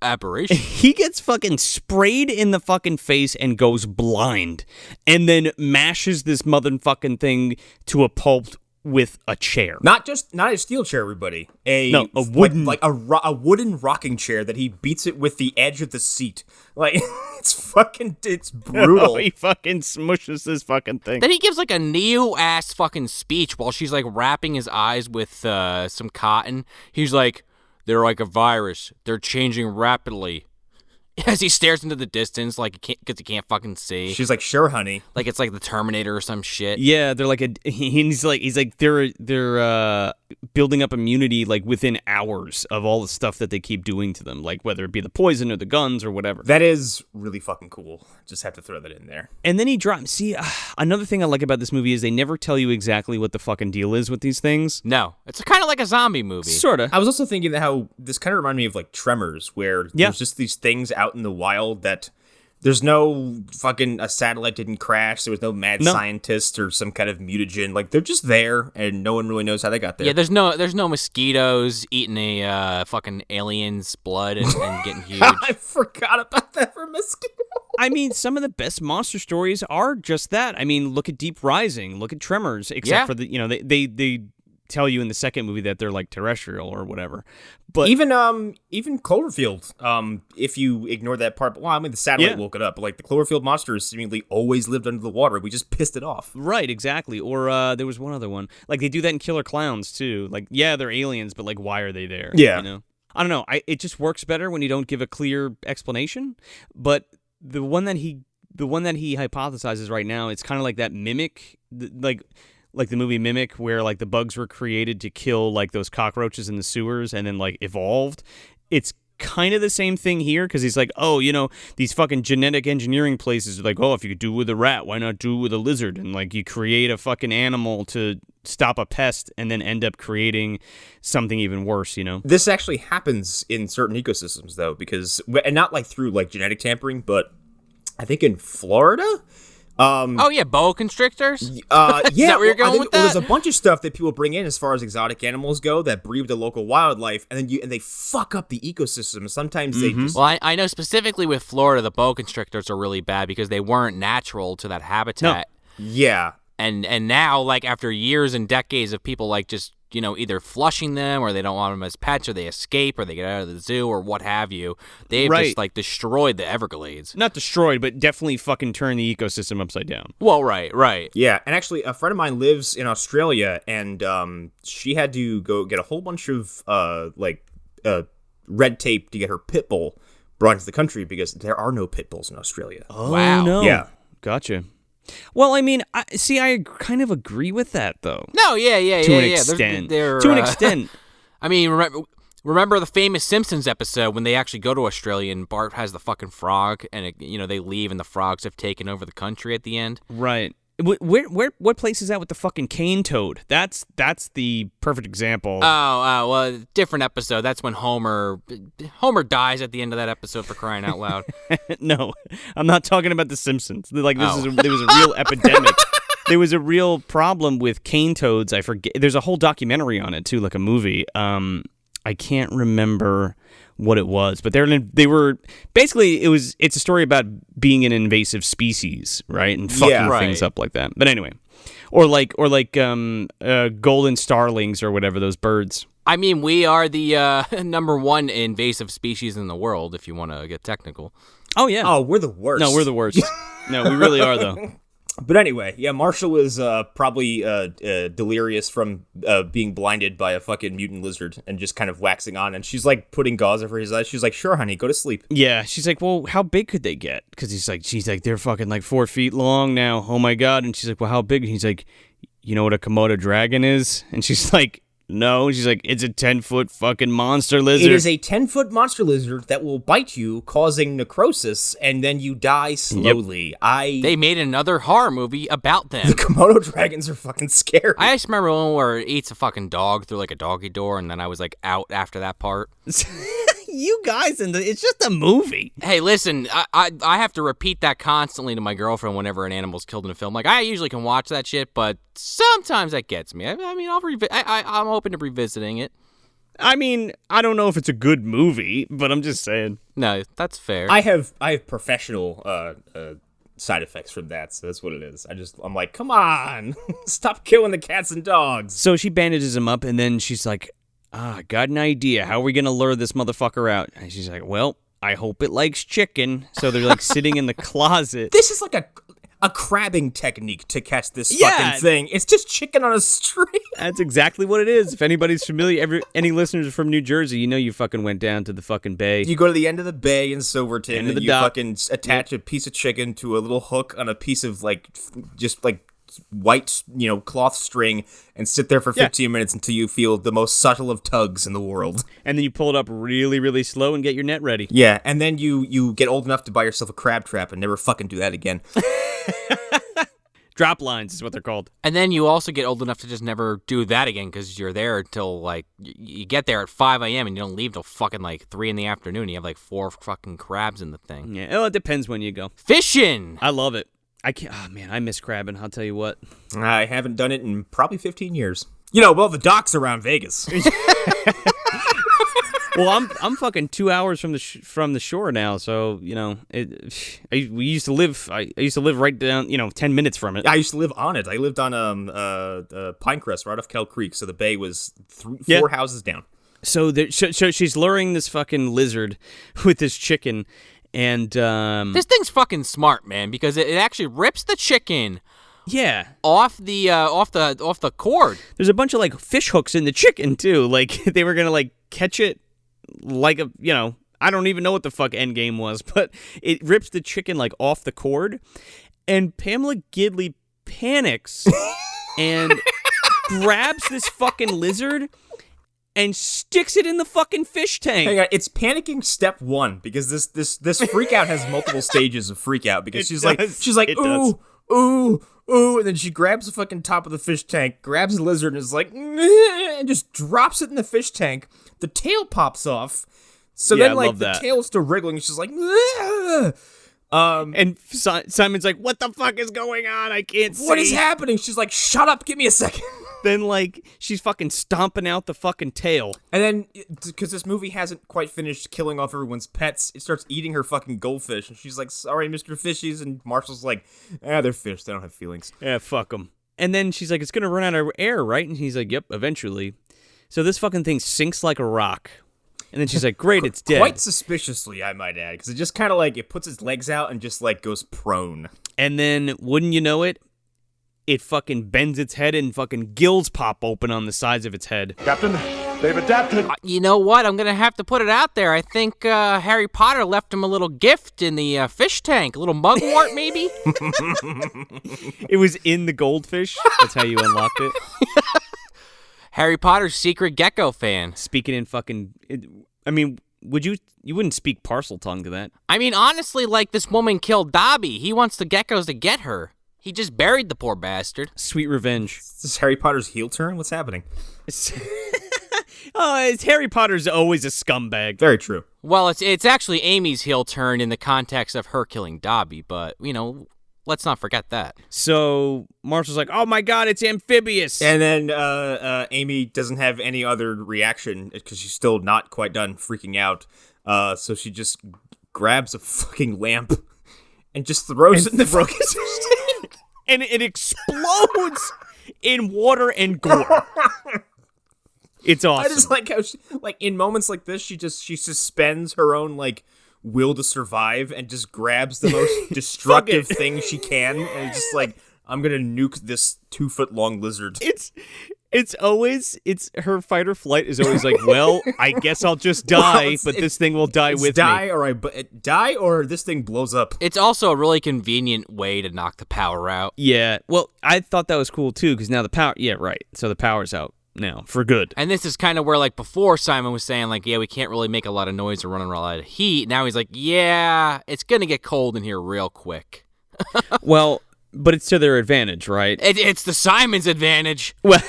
aberration. He gets fucking sprayed in the fucking face and goes blind, and then mashes this motherfucking thing to a pulp with a chair. Not a steel chair, everybody. A wooden like a wooden rocking chair that he beats it with the edge of the seat. Like it's brutal. He fucking smushes this fucking thing. Then he gives like a neo-ass fucking speech while she's like wrapping his eyes with some cotton. He's like, "They're like a virus. They're changing rapidly. As he stares into the distance, like, because he can't fucking see. She's like, sure, honey. Like it's like the Terminator or some shit. Yeah, they're like he's like they're building up immunity like within hours of all the stuff that they keep doing to them, like whether it be the poison or the guns or whatever. That is really fucking cool. Just have to throw that in there. And then he drops. See, another thing I like about this movie is they never tell you exactly what the fucking deal is with these things. No, it's kind of like a zombie movie. Sorta. I was also thinking that how this kind of reminded me of like Tremors, where there's just these things out in the wild that there's no fucking a satellite didn't crash. There was no mad scientist or some kind of mutagen. Like they're just there, and no one really knows how they got there. Yeah, there's no mosquitoes eating a fucking alien's blood and getting huge. I forgot about that for mosquito. I mean, some of the best monster stories are just that. I mean, look at Deep Rising, look at Tremors, except for the they tell you in the second movie that they're like terrestrial or whatever. But even Cloverfield, if you ignore that part, well, I mean the satellite woke it up, but like the Cloverfield monsters seemingly always lived under the water. We just pissed it off. Right, exactly. Or there was one other one. Like they do that in Killer Clowns too. Like they're aliens, but like why are they there? Yeah. You know? I don't know. It just works better when you don't give a clear explanation. But the one that he hypothesizes right now, it's kind of like that Mimic, like the movie Mimic, where like the bugs were created to kill like those cockroaches in the sewers and then like evolved. It's kind of the same thing here because he's like, oh, these fucking genetic engineering places are like, oh, if you could do it with a rat, why not do it with a lizard? And like you create a fucking animal to stop a pest and then end up creating something even worse, This actually happens in certain ecosystems though, because, and not like through like genetic tampering, but I think in Florida. Oh yeah, boa constrictors. Yeah, Is that where you're going with that? There's a bunch of stuff that people bring in as far as exotic animals go that breed with the local wildlife, and then they fuck up the ecosystem. Sometimes they just. Well, I know specifically with Florida, the boa constrictors are really bad because they weren't natural to that habitat. Yeah. And now, like after years and decades of people like just either flushing them or they don't want them as pets or they escape or they get out of the zoo or what have you, they've just like destroyed the Everglades. Not destroyed, but definitely fucking turn the ecosystem upside down. Well, right. Yeah, and actually a friend of mine lives in Australia, and she had to go get a whole bunch of red tape to get her pit bull brought into the country because there are no pit bulls in Australia. Oh, wow. No. Yeah. Gotcha. Well, I mean, I kind of agree with that, though. No, yeah. To an extent. To an extent. I mean, remember the famous Simpsons episode when they actually go to Australia and Bart has the fucking frog and they leave and the frogs have taken over the country at the end? Right. What place is that with the fucking cane toad? That's the perfect example. Oh, well, different episode. That's when Homer dies at the end of that episode, for crying out loud. No, I'm not talking about The Simpsons. Like there was a real epidemic. There was a real problem with cane toads. I forget. There's a whole documentary on it too, like a movie. I can't remember what it was, but they were basically it's a story about being an invasive species, right, and fucking things up like that. But anyway, or like golden starlings or whatever, those birds. I mean, we are the number one invasive species in the world, if you want to get technical. Oh yeah. Oh, we're the worst. No, we're the worst. No, we really are though. But anyway, yeah, Marshall was probably delirious from being blinded by a fucking mutant lizard and just kind of waxing on. And she's like putting gauze over his eyes. She's like, sure, honey, go to sleep. Yeah, she's like, well, how big could they get? Because she's like, they're fucking like 4 feet long now. Oh my God. And she's like, well, how big? And he's like, you know what a Komodo dragon is? And she's like, no. She's like, it's a 10-foot fucking monster lizard. It is a 10-foot monster lizard that will bite you, causing necrosis, and then you die slowly. Yep. They made another horror movie about them. The Komodo dragons are fucking scary. I just remember one where it eats a fucking dog through like a doggy door, and then I was like out after that part. You guys, it's just a movie. Hey, listen, I have to repeat that constantly to my girlfriend whenever an animal's killed in a film. Like, I usually can watch that shit, but sometimes that gets me. I mean, I'm open to revisiting it. I mean, I don't know if it's a good movie, but I'm just saying. No, that's fair. I have professional side effects from that, so that's what it is. I'm like, come on, stop killing the cats and dogs. So she bandages him up, and then she's like, got an idea. How are we going to lure this motherfucker out? And she's like, well, I hope it likes chicken. So they're like sitting in the closet. This is like a crabbing technique to catch this fucking thing. It's just chicken on a string. That's exactly what it is. If anybody's familiar, any listeners from New Jersey, you know you fucking went down to the fucking bay. You go to the end of the bay in Silverton, and you dock. fucking attach a piece of chicken to a little hook on a piece of just white, cloth string, and sit there for 15 minutes until you feel the most subtle of tugs in the world. And then you pull it up really, really slow and get your net ready. Yeah, and then you get old enough to buy yourself a crab trap and never fucking do that again. Drop lines is what they're called. And then you also get old enough to just never do that again because you're there until, you get there at 5 a.m. and you don't leave till fucking, 3 in the afternoon. You have, 4 fucking crabs in the thing. Yeah, well, it depends when you go. Fishing! I love it. I can't. Oh, man, I miss crabbing. I'll tell you what. I haven't done it in probably 15 years. The docks around Vegas. Well, I'm fucking 2 hours from the shore now, so I used to live right down 10 minutes from it. I used to live on it. I lived on Pinecrest right off Kell Creek, so the bay was 4 houses down. So she's luring this fucking lizard with this chicken, and this thing's fucking smart, man, because it actually rips the chicken. Yeah, off the cord. There's a bunch of fish hooks in the chicken too. They were gonna catch it. I don't even know what the fuck end game was, but it rips the chicken off the cord, and Pamela Gidley panics and grabs this fucking lizard and sticks it in the fucking fish tank. Hang on, it's panicking step 1 because this freak out has multiple stages of freak out because she's like ooh, and then she grabs the fucking top of the fish tank, grabs the lizard, and is and just drops it in the fish tank. The tail pops off. So then, the tail's still wriggling, and she's like, and Simon's like, what the fuck is going on? I can't see. What is happening? She's like, shut up, give me a second. Then, she's fucking stomping out the fucking tail. And then, because this movie hasn't quite finished killing off everyone's pets, it starts eating her fucking goldfish. And she's like, sorry, Mr. Fishies. And Marshall's like, they're fish. They don't have feelings. Yeah, fuck them. And then she's like, it's going to run out of air, right? And he's like, yep, eventually. So this fucking thing sinks like a rock. And then she's like, great, it's dead. Quite suspiciously, I might add. Because it just kind of it puts its legs out and just goes prone. And then, wouldn't you know it, it fucking bends its head and fucking gills pop open on the sides of its head. Captain, they've adapted. You know what? I'm going to have to put it out there. I think Harry Potter left him a little gift in the fish tank. A little mugwort, maybe? It was in the goldfish. That's how you unlocked it. Harry Potter's secret Gecko fan. Speaking in fucking... you wouldn't speak parcel tongue to that. I mean, honestly, this woman killed Dobby. He wants the geckos to get her. He just buried the poor bastard. Sweet revenge. Is this Harry Potter's heel turn? What's happening? Harry Potter's always a scumbag. Very true. Well, it's actually Amy's heel turn in the context of her killing Dobby, but, let's not forget that. So Marshall's like, oh my god, it's amphibious. And then Amy doesn't have any other reaction because she's still not quite done freaking out. So she just grabs a fucking lamp and just throws it in the fucking tank. And it explodes in water and gore. It's awesome. I just like how she, in moments like this, she suspends her own will to survive and just grabs the most destructive thing she can and just I'm gonna nuke this 2-foot-long lizard. It's her fight or flight is always well, I guess I'll just die, but this thing will die with me. Die or this thing blows up. It's also a really convenient way to knock the power out. Yeah, well, I thought that was cool too, because now the power, yeah, right, so the power's out now, for good. And this is kind of where, before Simon was saying, yeah, we can't really make a lot of noise or run a lot of heat. Now he's like, yeah, it's gonna get cold in here real quick. Well, but it's to their advantage, right? It's the Simon's advantage. Well,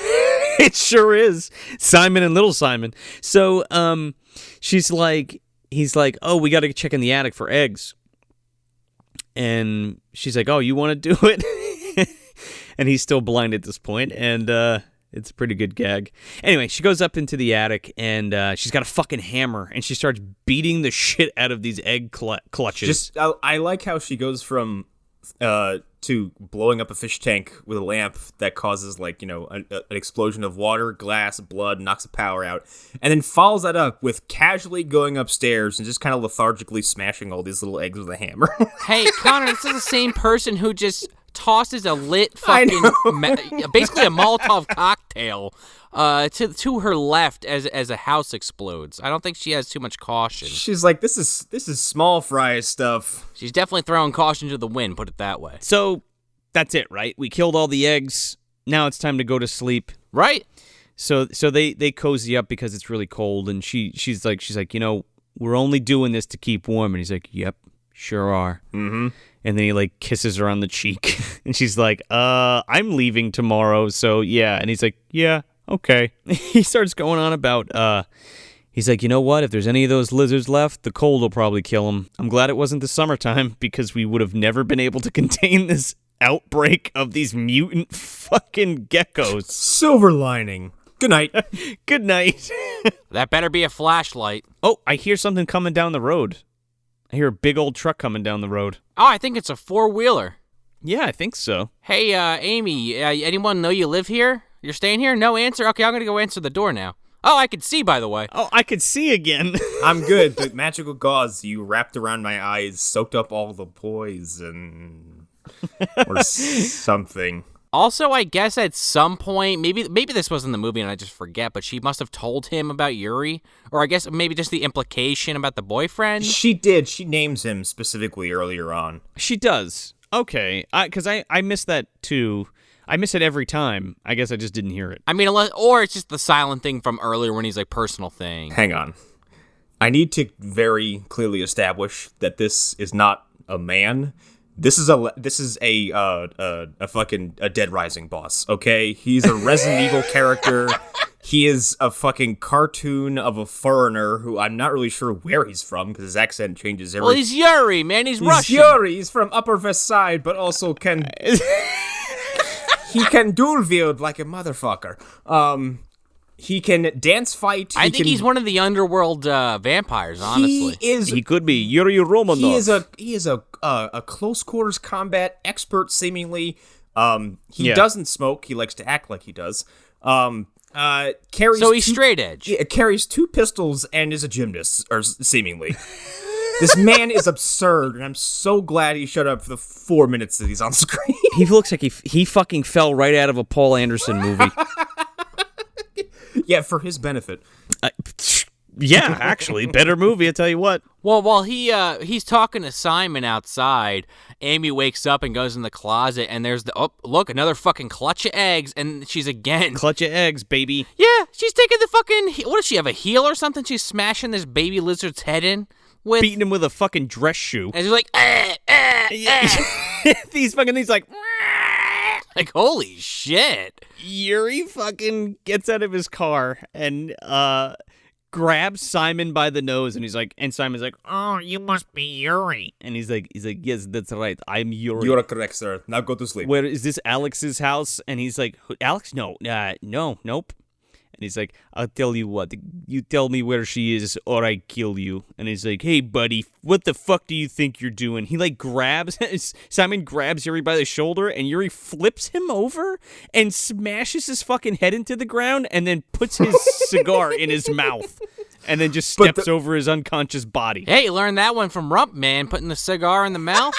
it sure is. Simon and little Simon. So, he's like, oh, we got to check in the attic for eggs. And she's like, oh, you want to do it? And he's still blind at this point, and it's a pretty good gag. Anyway, she goes up into the attic, and she's got a fucking hammer, and she starts beating the shit out of these egg clutches. I like how she goes from to blowing up a fish tank with a lamp that causes an explosion of water, glass, blood, knocks the power out, and then follows that up with casually going upstairs and just kind of lethargically smashing all these little eggs with a hammer. Hey, Connor, this is the same person who just tosses a lit fucking, basically a Molotov cocktail to her left as a house explodes. I don't think she has too much caution. She's like, this is small fry stuff. She's definitely throwing caution to the wind, put it that way. So that's it, right? We killed all the eggs. Now it's time to go to sleep. Right? So they cozy up because it's really cold, and she's like, we're only doing this to keep warm. And he's like, yep, sure are. Mm-hmm. And then he like kisses her on the cheek, and she's like, I'm leaving tomorrow, so yeah. And he's like, yeah, okay. He starts going on about, he's like, you know what? If there's any of those lizards left, the cold will probably kill them. I'm glad it wasn't the summertime, because we would have never been able to contain this outbreak of these mutant fucking geckos. Silver lining. Good night. Good night. That better be a flashlight. Oh, I hear something coming down the road. I hear a big old truck coming down the road. Oh, I think it's a 4-wheeler. Yeah, I think so. Hey, Amy, anyone know you live here? You're staying here? No answer? Okay, I'm going to go answer the door now. Oh, I can see, by the way. Oh, I could see again. I'm good. The magical gauze you wrapped around my eyes soaked up all the poison. Or something. Also, I guess at some point, maybe this was in the movie and I just forget, but she must have told him about Yuri. Or I guess maybe just the implication about the boyfriend. She did. She names him specifically earlier on. She does. Okay. Because I miss that too. I miss it every time. I guess I just didn't hear it. I mean, or it's just the silent thing from earlier when he's like, personal thing. Hang on. I need to very clearly establish that this is not a man. This is a fucking Dead Rising boss, okay? He's a Resident Evil character. He is a fucking cartoon of a foreigner who I'm not really sure where he's from because his accent changes every... Well, he's Yuri, man. He's Russian. Yuri. He's from Upper West Side, but also can... he can dual wield like a motherfucker. He can dance fight. I think he's one of the underworld vampires, honestly. He could be Yuri Romanov. He is a close quarters combat expert, seemingly. He Yeah. doesn't smoke. He likes to act like he does. Carries So he's straight edge. Yeah, carries 2 pistols and is a gymnast, or seemingly. This man is absurd, and I'm so glad he showed up for the 4 minutes that he's on screen. He looks like he fucking fell right out of a Paul Anderson movie. Yeah, for his benefit. Yeah, actually, better movie, I tell you what. Well, while he's talking to Simon outside, Amy wakes up and goes in the closet, and there's look, another fucking clutch of eggs, and she's again... Clutch of eggs, baby. Yeah, she's taking the fucking... What does she have, a heel or something she's smashing this baby lizard's head in with? Beating him with a fucking dress shoe. And she's like, These like... Like, holy shit. Yuri fucking gets out of his car and grabs Simon by the nose, and Simon's like, oh, you must be Yuri. And he's like, yes, that's right, I'm Yuri. You are correct, sir. Now go to sleep. Where is this Alex's house? And he's like, Alex? No, nope. And he's like, I'll tell you what, you tell me where she is or I kill you. And he's like, hey, buddy, what the fuck do you think you're doing? He like Simon grabs Yuri by the shoulder, and Yuri flips him over and smashes his fucking head into the ground and then puts his cigar in his mouth and then just steps over his unconscious body. Hey, you learned that one from Rump, man, putting the cigar in the mouth.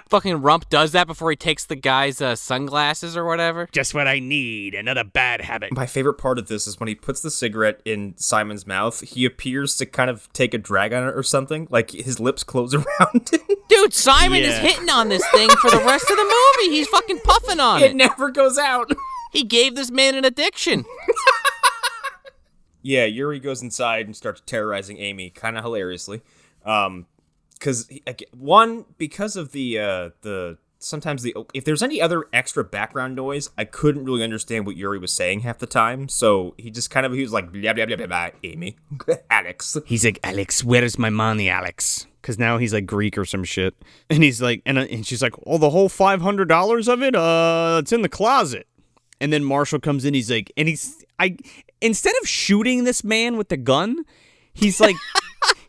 Fucking Rump does that before he takes the guy's sunglasses or whatever. Just what I need, another bad habit. My favorite part of this is when he puts the cigarette in Simon's mouth, he appears to kind of take a drag on it or something. Like, his lips close around it. Dude, Simon is hitting on this thing for the rest of the movie. He's fucking puffing on it. It never goes out. He gave this man an addiction. Yeah, Yuri goes inside and starts terrorizing Amy, kind of hilariously. Because of the sometimes if there's any other extra background noise, I couldn't really understand what Yuri was saying half the time. So he was like blah blah blah blah blah. Amy, Alex. He's like, Alex, where is my money, Alex? Because now he's like Greek or some shit, and he's like, and she's like, oh, the whole $500 of it, it's in the closet. And then Marshall comes in. He's like, instead of shooting this man with the gun, he's like.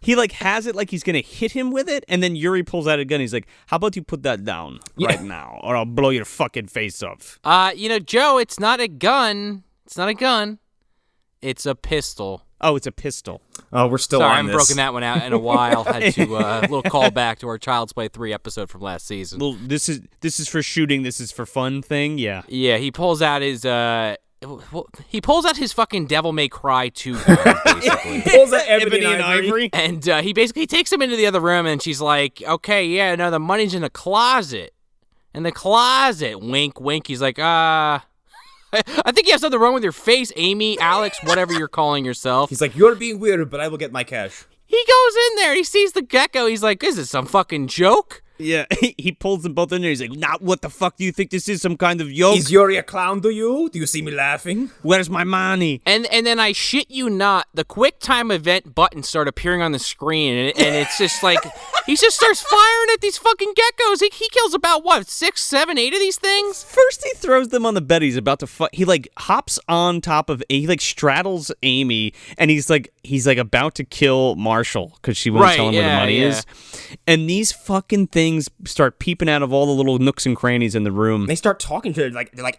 He like has it like he's gonna hit him with it, and then Yuri pulls out a gun. He's like, "How about you put that down right now, or I'll blow your fucking face off." Joe, it's not a gun. It's not a gun. It's a pistol. Oh, it's a pistol. Oh, we're still Sorry, I on haven't this. broken that one out in a while. Had to a little callback to our Child's Play 3 episode from last season. Well, this is for shooting. This is for fun thing. Yeah. Yeah, he pulls out his fucking Devil May Cry 2 gun, basically. Pulls out Ebony and Ivory. And he basically takes him into the other room, and she's like, okay, yeah, no, the money's in the closet. In the closet. Wink, wink. He's like, I think you have something wrong with your face, Amy, Alex, whatever you're calling yourself. He's like, you're being weird, but I will get my cash. He goes in there. He sees the gecko. He's like, is this some fucking joke? Yeah, he pulls them both in there. He's like, "Not what the fuck do you think this is? Some kind of yoke? Is Yuri a clown to you? Do you see me laughing? Where's my money?" And then I shit you not, the quick time event buttons start appearing on the screen, and it's just like he just starts firing at these fucking geckos. He kills about what 6, 7, 8 of these things. First, he throws them on the bed. He's about to fuck. He like hops on top of. He like straddles Amy, and he's like about to kill Marshall because she won't tell him where the money is. And these fucking things start peeping out of all the little nooks and crannies in the room. They start talking to her they're like,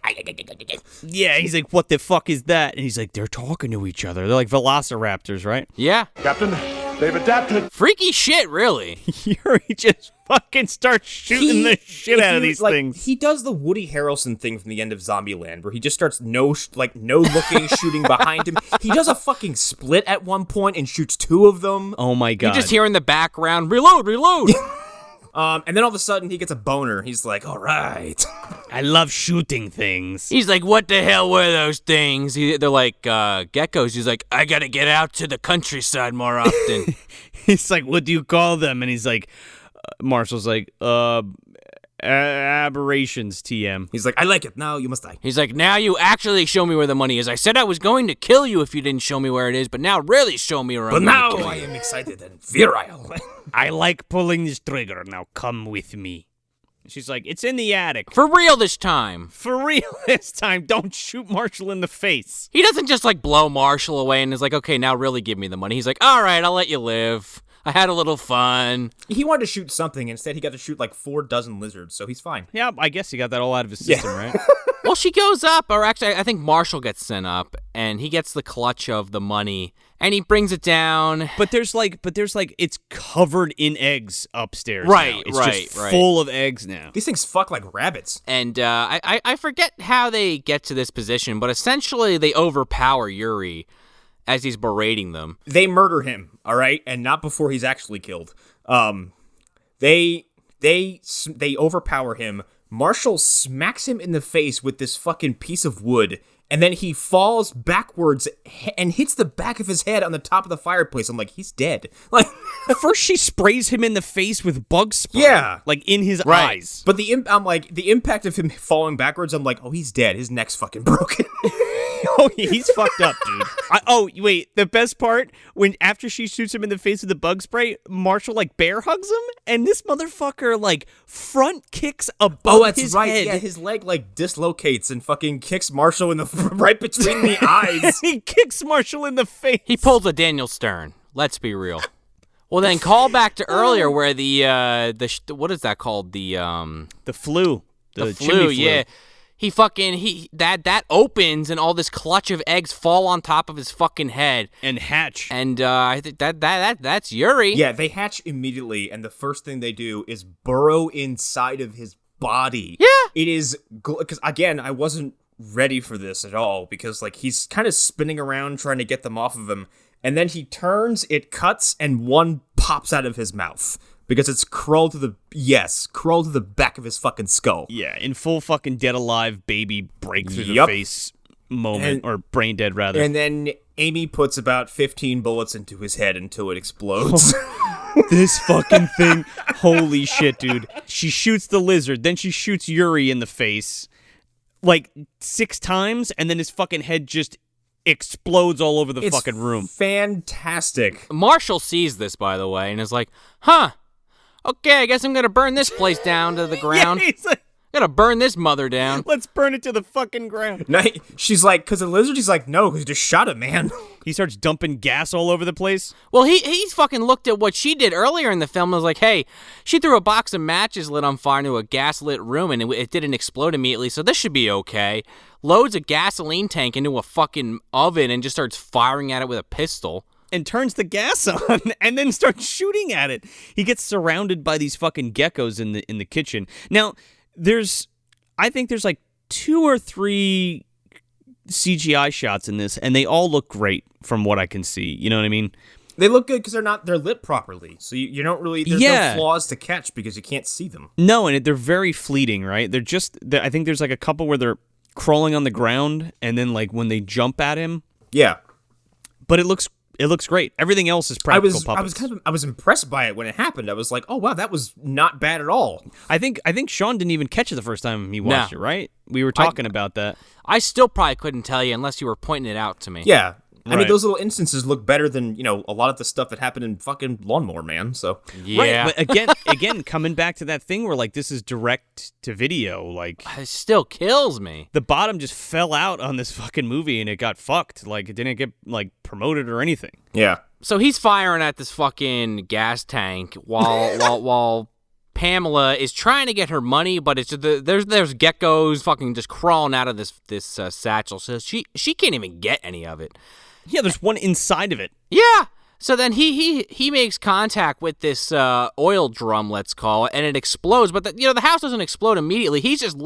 yeah. He's like, "What the fuck is that?" And he's like, "They're talking to each other. They're like velociraptors, right?" Yeah. Captain, they've adapted. Freaky shit, really. Yuri just fucking starts shooting the shit out of these things. He does the Woody Harrelson thing from the end of Zombieland, where he just starts no looking, shooting behind him. He does a fucking split at one point and shoots 2 of them. Oh my god! You just hear in the background, reload. And then all of a sudden he gets a boner. He's like, all right. I love shooting things. He's like, what the hell were those things? They're like geckos. He's like, I gotta get out to the countryside more often. He's like, what do you call them? And he's like, Marshall's like, aberrations, TM. He's like, I like it. Now you must die. He's like, now you actually show me where the money is. I said I was going to kill you if you didn't show me where it is, but now really show me where I'm But now gonna kill I you. am excited and virile. I like pulling this trigger. Now come with me. She's like, it's in the attic. For real this time. For real this time. Don't shoot Marshall in the face. He doesn't just like blow Marshall away and is like, okay, now really give me the money. He's like, all right, I'll let you live. I had a little fun. He wanted to shoot something. Instead, he got to shoot like 4 dozen lizards, so he's fine. Yeah, I guess he got that all out of his system, right? Well, she goes up, or actually, I think Marshall gets sent up, and he gets the clutch of the money, and he brings it down. But there's like, it's covered in eggs upstairs. Right, now. It's just right. full of eggs now. These things fuck like rabbits. And I forget how they get to this position, but essentially they overpower Yuri as he's berating them. They murder him, all right, and not before he's actually killed. They overpower him. Marshall smacks him in the face with this fucking piece of wood, and then he falls backwards and hits the back of his head on the top of the fireplace. I'm like, he's dead. Like, First, she sprays him in the face with bug spray. Yeah. Like in his eyes. but the impact of him falling backwards, I'm like, oh, he's dead. His neck's fucking broken. Oh, he's fucked up, dude. Wait, the best part, when after she shoots him in the face with the bug spray, Marshall, like, bear hugs him, and this motherfucker, like, front kicks above his head. Yeah, his leg, like, dislocates and fucking kicks Marshall in the right between the eyes. He kicks Marshall in the face. He pulls a Daniel Stern. Let's be real. Well, then call back to earlier where what is that called? The flu. The chimney flu. Yeah. That opens and all this clutch of eggs fall on top of his fucking head And hatch. and I think that's Yuri. Yeah, they hatch immediately, and the first thing they do is burrow inside of his body. Yeah. It is, because again, I wasn't ready for this at all, because like he's kind of spinning around trying to get them off of him, and then he turns, it cuts, and one pops out of his mouth. Because it's crawled to the back of his fucking skull. Yeah, in full fucking dead alive baby break through the Yup. face moment, or brain dead rather. And then Amy puts about 15 bullets into his head until it explodes. This fucking thing, holy shit, dude. She shoots the lizard, then she shoots Yuri in the face, like 6 times, and then his fucking head just explodes all over the fucking room. Fantastic. Marshall sees this, by the way, and is like, huh, okay, I guess I'm gonna burn this place down to the ground. Yeah, he's like, Gonna burn this mother down. let's burn it to the fucking ground. She's like, because the lizard, he's like, no, because you just shot a man. He starts dumping gas all over the place. Well, he's fucking looked at what she did earlier in the film and was like, hey, she threw a box of matches lit on fire into a gas-lit room and it didn't explode immediately, so this should be okay. Loads a gasoline tank into a fucking oven and just starts firing at it with a pistol. And turns the gas on and then starts shooting at it. He gets surrounded by these fucking geckos in the kitchen. Now, I think there's like 2 or 3 CGI shots in this, and they all look great from what I can see. You know what I mean? They look good because they're lit properly, so you don't really there's no flaws to catch because you can't see them. No, and they're very fleeting, right? I think there's like a couple where they're crawling on the ground, and then like when they jump at him, yeah. But it looks great. Everything else is practical puppets. I was impressed by it when it happened. I was like, oh wow, that was not bad at all. I think Sean didn't even catch it the first time he watched it, right? We were talking about that. I still probably couldn't tell you unless you were pointing it out to me. Yeah. I mean, Right. those little instances look better than, a lot of the stuff that happened in fucking Lawnmower Man, so. Yeah. Right, but again, coming back to that thing where, like, this is direct to video, like... It still kills me. The bottom just fell out on this fucking movie and it got fucked. Like, it didn't get, like, promoted or anything. Yeah. So he's firing at this fucking gas tank while Pamela is trying to get her money, but it's there's geckos fucking just crawling out of this satchel, so she can't even get any of it. Yeah, there's one inside of it. Yeah. So then he makes contact with this oil drum, let's call it, and it explodes. But the house doesn't explode immediately. He's just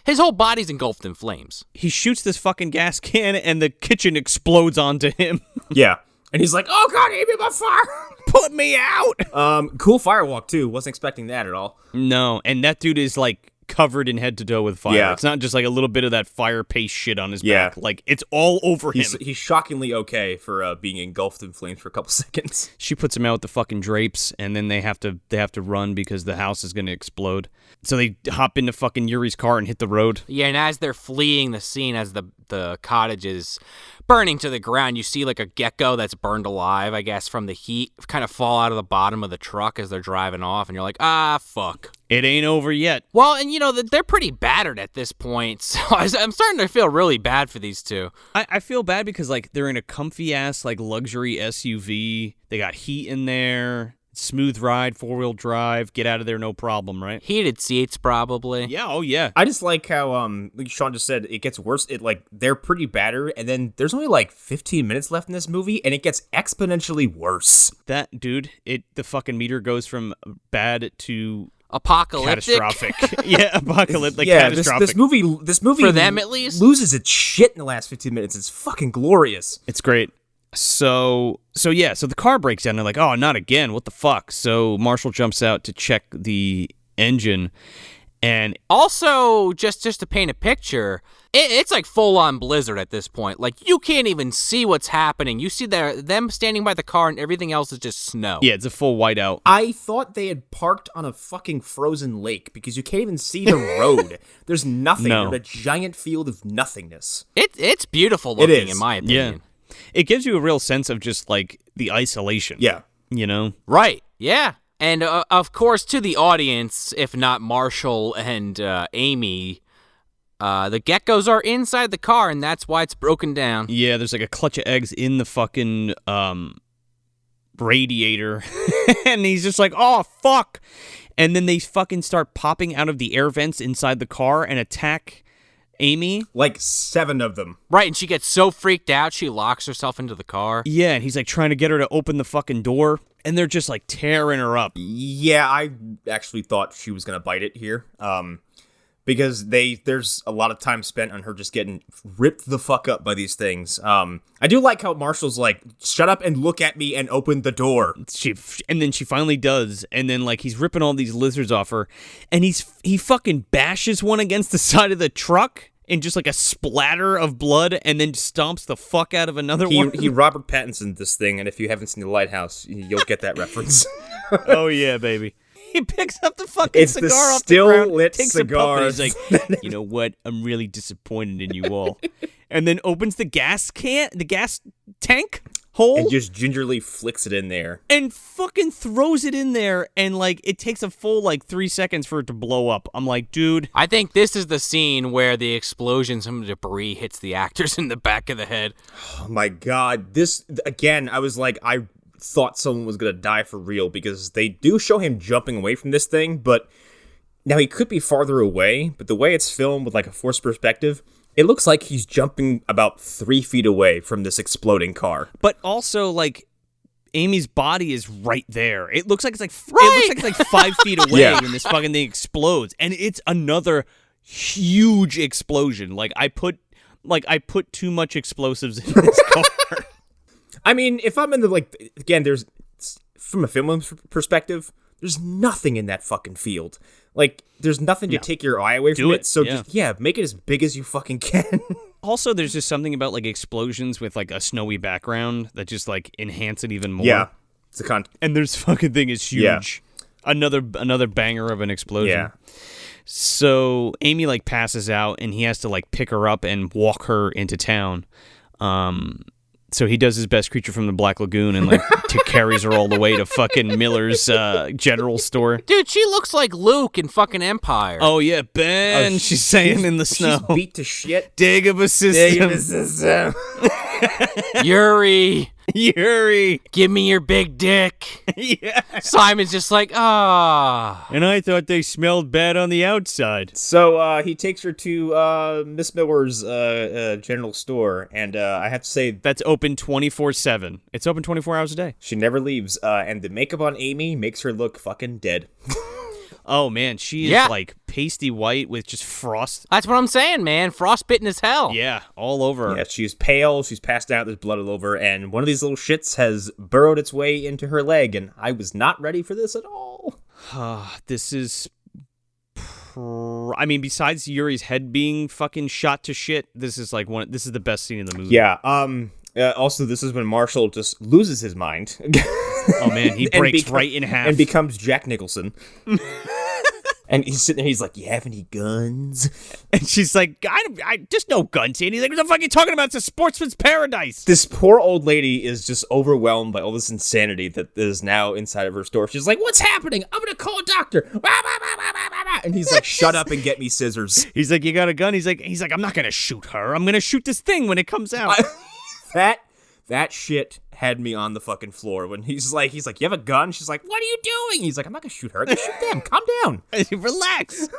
his whole body's engulfed in flames. He shoots this fucking gas can and the kitchen explodes onto him. Yeah. And he's like, oh god, aim my fire! Put me out! Cool firewalk, too. Wasn't expecting that at all. No, and that dude is, like, covered in head to toe with fire. Yeah. It's not just, like, a little bit of that fire paste shit on his Yeah. back. Like, it's all over him. He's shockingly okay for being engulfed in flames for a couple seconds. She puts him out with the fucking drapes, and then they have to run because the house is going to explode. So they hop into fucking Yuri's car and hit the road. Yeah, and as they're fleeing the scene, as the cottage is burning to the ground, you see like a gecko that's burned alive, I guess, from the heat, kind of fall out of the bottom of the truck as they're driving off, and you're like, ah, fuck. It ain't over yet. Well, and they're pretty battered at this point, so I'm starting to feel really bad for these two. I feel bad because, like, they're in a comfy-ass, like, luxury SUV. They got heat in there. Smooth ride, 4-wheel drive, get out of there, no problem, right? Heated seats, probably. Yeah, oh yeah. I just like how, like Sean just said, it gets worse. They're pretty battered, and then there's only like 15 minutes left in this movie, and it gets exponentially worse. That, dude, the fucking meter goes from bad to Apocalyptic. catastrophic. Yeah, apocalyptic, Yeah, catastrophic. this movie For them, at least? loses its shit in the last 15 minutes. It's fucking glorious. It's great. So the car breaks down. They're like, oh, not again. What the fuck? So Marshall jumps out to check the engine. And Also, just to paint a picture, it's like full-on blizzard at this point. Like, you can't even see what's happening. You see them standing by the car, and everything else is just snow. yeah, it's a full whiteout. I thought they had parked on a fucking frozen lake because you can't even see the road. There's nothing. No. There's a giant field of nothingness. It's beautiful looking, is. in my opinion. Yeah. It gives you a real sense of just, like, the isolation. Yeah. You know? Right, yeah. And, of course, to the audience, if not Marshall and Amy, the geckos are inside the car, and that's why it's broken down. Yeah, there's like a clutch of eggs in the fucking radiator. And he's just like, oh, fuck. And then they fucking start popping out of the air vents inside the car and attack Amy. Like 7 of them. Right, and she gets so freaked out, she locks herself into the car. Yeah, and he's like trying to get her to open the fucking door. And they're just like tearing her up. Yeah, I actually thought she was going to bite it here. Because there's a lot of time spent on her just getting ripped the fuck up by these things. I do like how Marshall's like, shut up and look at me and open the door. And then she finally does. And then like he's ripping all these lizards off her. And he fucking bashes one against the side of the truck. And just like a splatter of blood, and then stomps the fuck out of another one. He Robert Pattinson'd this thing, and if you haven't seen The Lighthouse, you'll get that reference. Oh yeah, baby. He picks up the fucking cigar off still the ground, lit takes cigar. a puff, and he's like, you know what? I'm really disappointed in you all. And then opens the gas tank. hole and just gingerly flicks it in there. and fucking throws it in there, and like it takes a full like 3 seconds for it to blow up. I'm like, dude. I think this is the scene where the explosion, some debris hits the actors in the back of the head. Oh my god. This, again, I was like, I thought someone was going to die for real, because they do show him jumping away from this thing, but now he could be farther away, but the way it's filmed with like a forced perspective, it looks like he's jumping about 3 feet away from this exploding car. But also, like, Amy's body is right there. It looks like it's like Right. it looks like it's like 5 feet away Yeah. when this fucking thing explodes, and it's another huge explosion. Like I put too much explosives in this car. I mean, if I'm in the, like, again, there's, from a film perspective, there's nothing in that fucking field. Like, there's nothing to take your eye away from it. So just, make it as big as you fucking can. Also, there's just something about like explosions with like a snowy background that just like enhance it even more. Yeah. It's a And this fucking thing is huge. Yeah. Another banger of an explosion. Yeah. So Amy like passes out, and he has to like pick her up and walk her into town. So he does his best Creature from the Black Lagoon and like carries her all the way to fucking Miller's general store. Dude, she looks like Luke in fucking Empire. Oh yeah, Ben. She's saying in the snow. She's beat to shit. Dig of a system. Yuri, Yuri. give me your big dick. Yeah. Simon's just like, ah. And I thought they smelled bad on the outside. So he takes her to Miss Miller's general store, and I have to say, That's open 24/7. It's open 24 hours a day. she never leaves. And the makeup on Amy makes her look fucking dead. Oh man, she is Yeah. like pasty white with just frost. That's what I'm saying, man. Frostbitten as hell. Yeah, all over her. Yeah, she's pale, she's passed out, there's blood all over, and one of these little shits has burrowed its way into her leg, and I was not ready for this at all. This is... I mean, besides Yuri's head being fucking shot to shit, this is like this is the best scene in the movie. Yeah, also, this is when Marshall just loses his mind. Oh man, he And breaks right in half. and becomes Jack Nicholson. And he's sitting there, he's like, you have any guns? And she's like, I just no guns here. And he's like, what the fuck are you talking about? It's a sportsman's paradise. This poor old lady is just overwhelmed by all this insanity that is now inside of her store. She's like, what's happening? I'm going to call a doctor. And he's like, shut up and get me scissors. He's like, you got a gun? He's like, I'm not going to shoot her. I'm going to shoot this thing when it comes out. That shit had me on the fucking floor when he's like, you have a gun? She's like, what are you doing? He's like, I'm not going to shoot her. I'm going to shoot them. Calm down. Relax.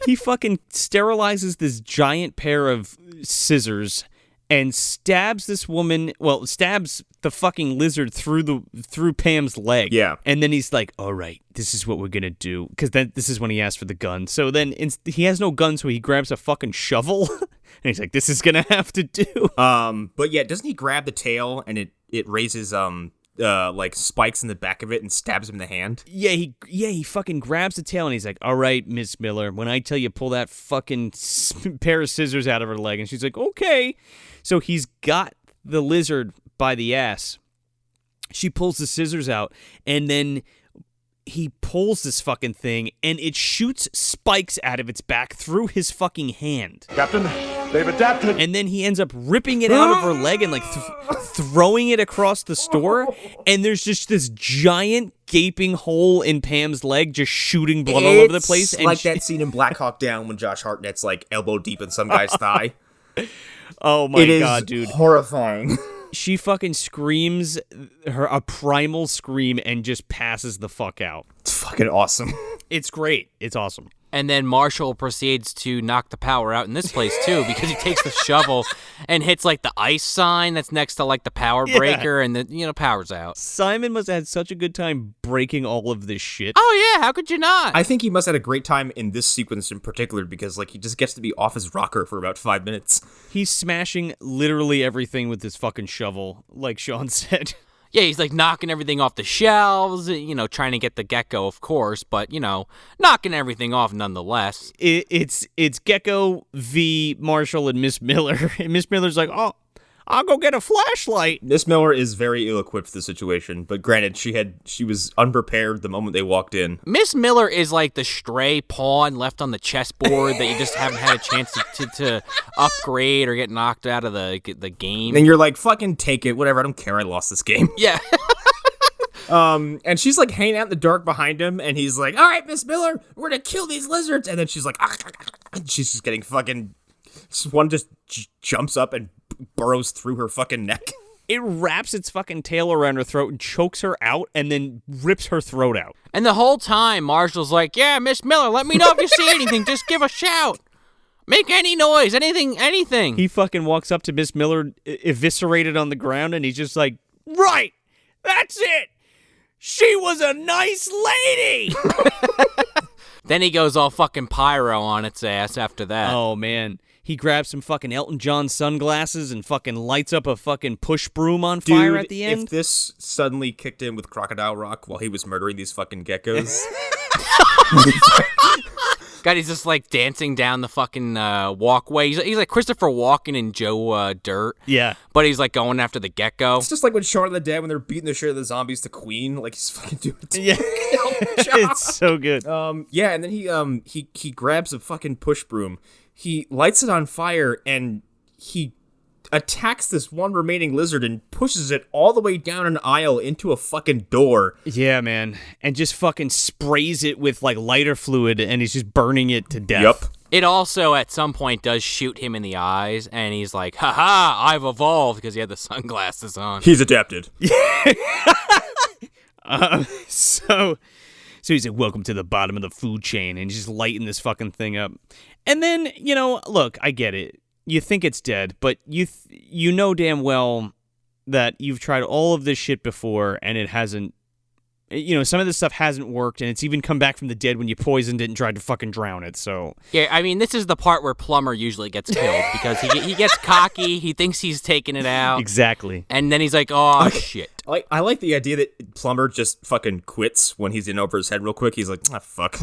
He fucking sterilizes this giant pair of scissors and stabs this woman, stabs the fucking lizard through Pam's leg. Yeah. And then he's like, all right, this is what we're going to do. Because then this is when he asked for the gun. So then he has no gun, so he grabs a fucking shovel. And he's like, this is going to have to do. But yeah, doesn't he grab the tail and it raises, like spikes in the back of it and stabs him in the hand? Yeah, he fucking grabs the tail and he's like, all right, Miss Miller, when I tell you pull that fucking pair of scissors out of her leg. And she's like, okay. So he's got the lizard by the ass. She pulls the scissors out and then he pulls this fucking thing and it shoots spikes out of its back through his fucking hand. Captain, they've adapted. And then he ends up ripping it out of her leg and like throwing it across the store. And there's just this giant gaping hole in Pam's leg just shooting blood all over the place. It's And like that scene in Black Hawk Down when Josh Hartnett's like elbow deep in some guy's thigh. Oh my It God, is dude. horrifying. She fucking screams a primal scream and just passes the fuck out. It's fucking awesome. It's great. It's awesome. And then Marshall proceeds to knock the power out in this place, too, because he takes the shovel and hits, like, the ice sign that's next to, like, the power breaker, and the power's out. Simon must have had such a good time breaking all of this shit. Oh, yeah, how could you not? I think he must have had a great time in this sequence in particular because, like, he just gets to be off his rocker for about 5 minutes. He's smashing literally everything with this fucking shovel, like Sean said. Yeah, he's, like, knocking everything off the shelves, trying to get the Gecko, of course, but, knocking everything off nonetheless. It's Gecko v. Marshall and Miss Miller. And Miss Miller's like, oh, I'll go get a flashlight. Miss Miller is very ill-equipped for the situation, but granted, she was unprepared the moment they walked in. Miss Miller is like the stray pawn left on the chessboard that you just haven't had a chance to upgrade or get knocked out of the game. And you're like, fucking take it, whatever, I don't care, I lost this game. Yeah. And she's like hanging out in the dark behind him, and he's like, all right, Miss Miller, we're gonna kill these lizards. And then she's like, and she's just getting fucking, one just jumps up and burrows through her fucking neck. It wraps its fucking tail around her throat and chokes her out and then rips her throat out. And the whole time, Marshall's like, yeah, Miss Miller, let me know if you see anything. Just give a shout. Make any noise, anything. He fucking walks up to Miss Miller, eviscerated on the ground, and he's just like, right, that's it. She was a nice lady. Then he goes all fucking pyro on its ass after that. Oh, man. He grabs some fucking Elton John sunglasses and fucking lights up a fucking push broom on fire at the end. If this suddenly kicked in with Crocodile Rock while he was murdering these fucking geckos... God, he's just like dancing down the fucking walkway. He's like Christopher Walken and Joe Dirt. Yeah. But he's like going after the gecko. It's just like when Shaun of the Dead, when they're beating the shit out of the zombies to Queen, like he's fucking doing it. Yeah. It's so good. Yeah, and then he grabs a fucking push broom. He lights it on fire, and he attacks this one remaining lizard and pushes it all the way down an aisle into a fucking door. Yeah, man. And just fucking sprays it with like lighter fluid, and he's just burning it to death. Yup. It also, at some point, does shoot him in the eyes, and he's like, haha, I've evolved, because he had the sunglasses on. He's adapted. So he's like, welcome to the bottom of the food chain, and he's just lighting this fucking thing up. And then, look, I get it. You think it's dead, but you know damn well that you've tried all of this shit before, and it hasn't, some of this stuff hasn't worked, and it's even come back from the dead when you poisoned it and tried to fucking drown it, so. Yeah, I mean, this is the part where Plumber usually gets killed, because he gets cocky, he thinks he's taking it out. Exactly. And then he's like, oh, shit. I like the idea that Plumber just fucking quits when he's in over his head real quick. He's like, fuck.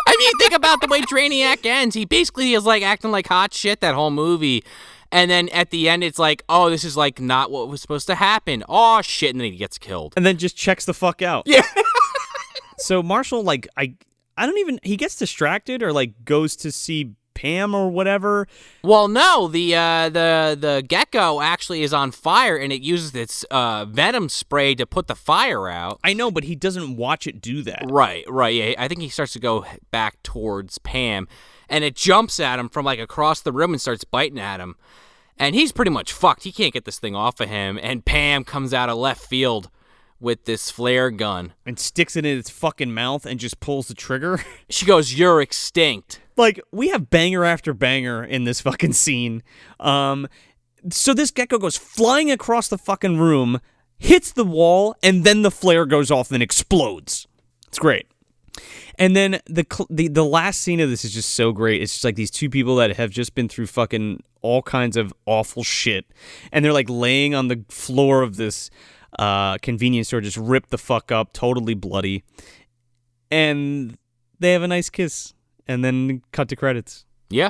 I mean, think about the way Drainiac ends. He basically is like acting like hot shit that whole movie. And then at the end, it's like, oh, this is like not what was supposed to happen. Oh, shit. And then he gets killed. And then just checks the fuck out. Yeah. So Marshall, like, I don't even, he gets distracted or like goes to see Pam or whatever. Well, no, the gecko actually is on fire, and it uses its venom spray to put the fire out. I know, but he doesn't watch it do that. Right, yeah. I think he starts to go back towards Pam, and it jumps at him from like across the room and starts biting at him. And he's pretty much fucked. He can't get this thing off of him, and Pam comes out of left field with this flare gun. And sticks it in its fucking mouth and just pulls the trigger. She goes, you're extinct. Like, we have banger after banger in this fucking scene. So this gecko goes flying across the fucking room, hits the wall, and then the flare goes off and explodes. It's great. And then the last scene of this is just so great. It's just like these two people that have just been through fucking all kinds of awful shit. And they're like laying on the floor of this convenience store, just ripped the fuck up, totally bloody. And they have a nice kiss. And then cut to credits. Yeah.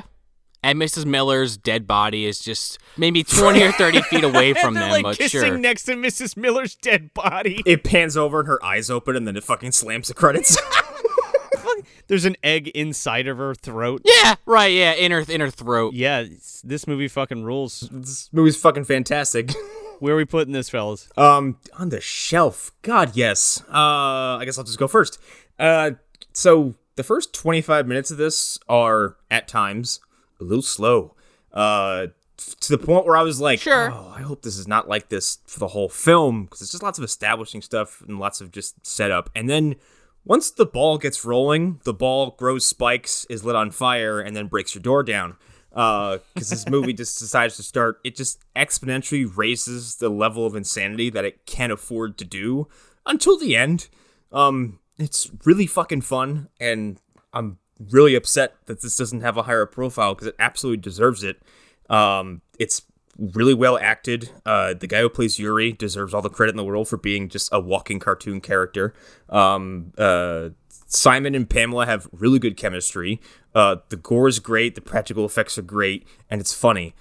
And Mrs. Miller's dead body is just maybe 20 or 30 feet away from them, like but kissing sure. next to Mrs. Miller's dead body. It pans over and her eyes open, and then it fucking slams the credits. There's an egg inside of her throat. Yeah, right, yeah, in her throat. Yeah, this movie fucking rules. This movie's fucking fantastic. Where are we putting this, fellas? On the shelf. God, yes. I guess I'll just go first. So the first 25 minutes of this are, at times, a little slow. To the point where I was like, sure. Oh, I hope this is not like this for the whole film, because it's just lots of establishing stuff and lots of just setup. And then once the ball gets rolling, the ball grows spikes, is lit on fire, and then breaks your door down. Because this movie just decides to start, it just exponentially raises the level of insanity that it can afford to do until the end. It's really fucking fun, and I'm really upset that this doesn't have a higher profile, because it absolutely deserves it. It's really well acted. The guy who plays Yuri deserves all the credit in the world for being just a walking cartoon character. Simon and Pamela have really good chemistry. The gore is great, the practical effects are great, and it's funny.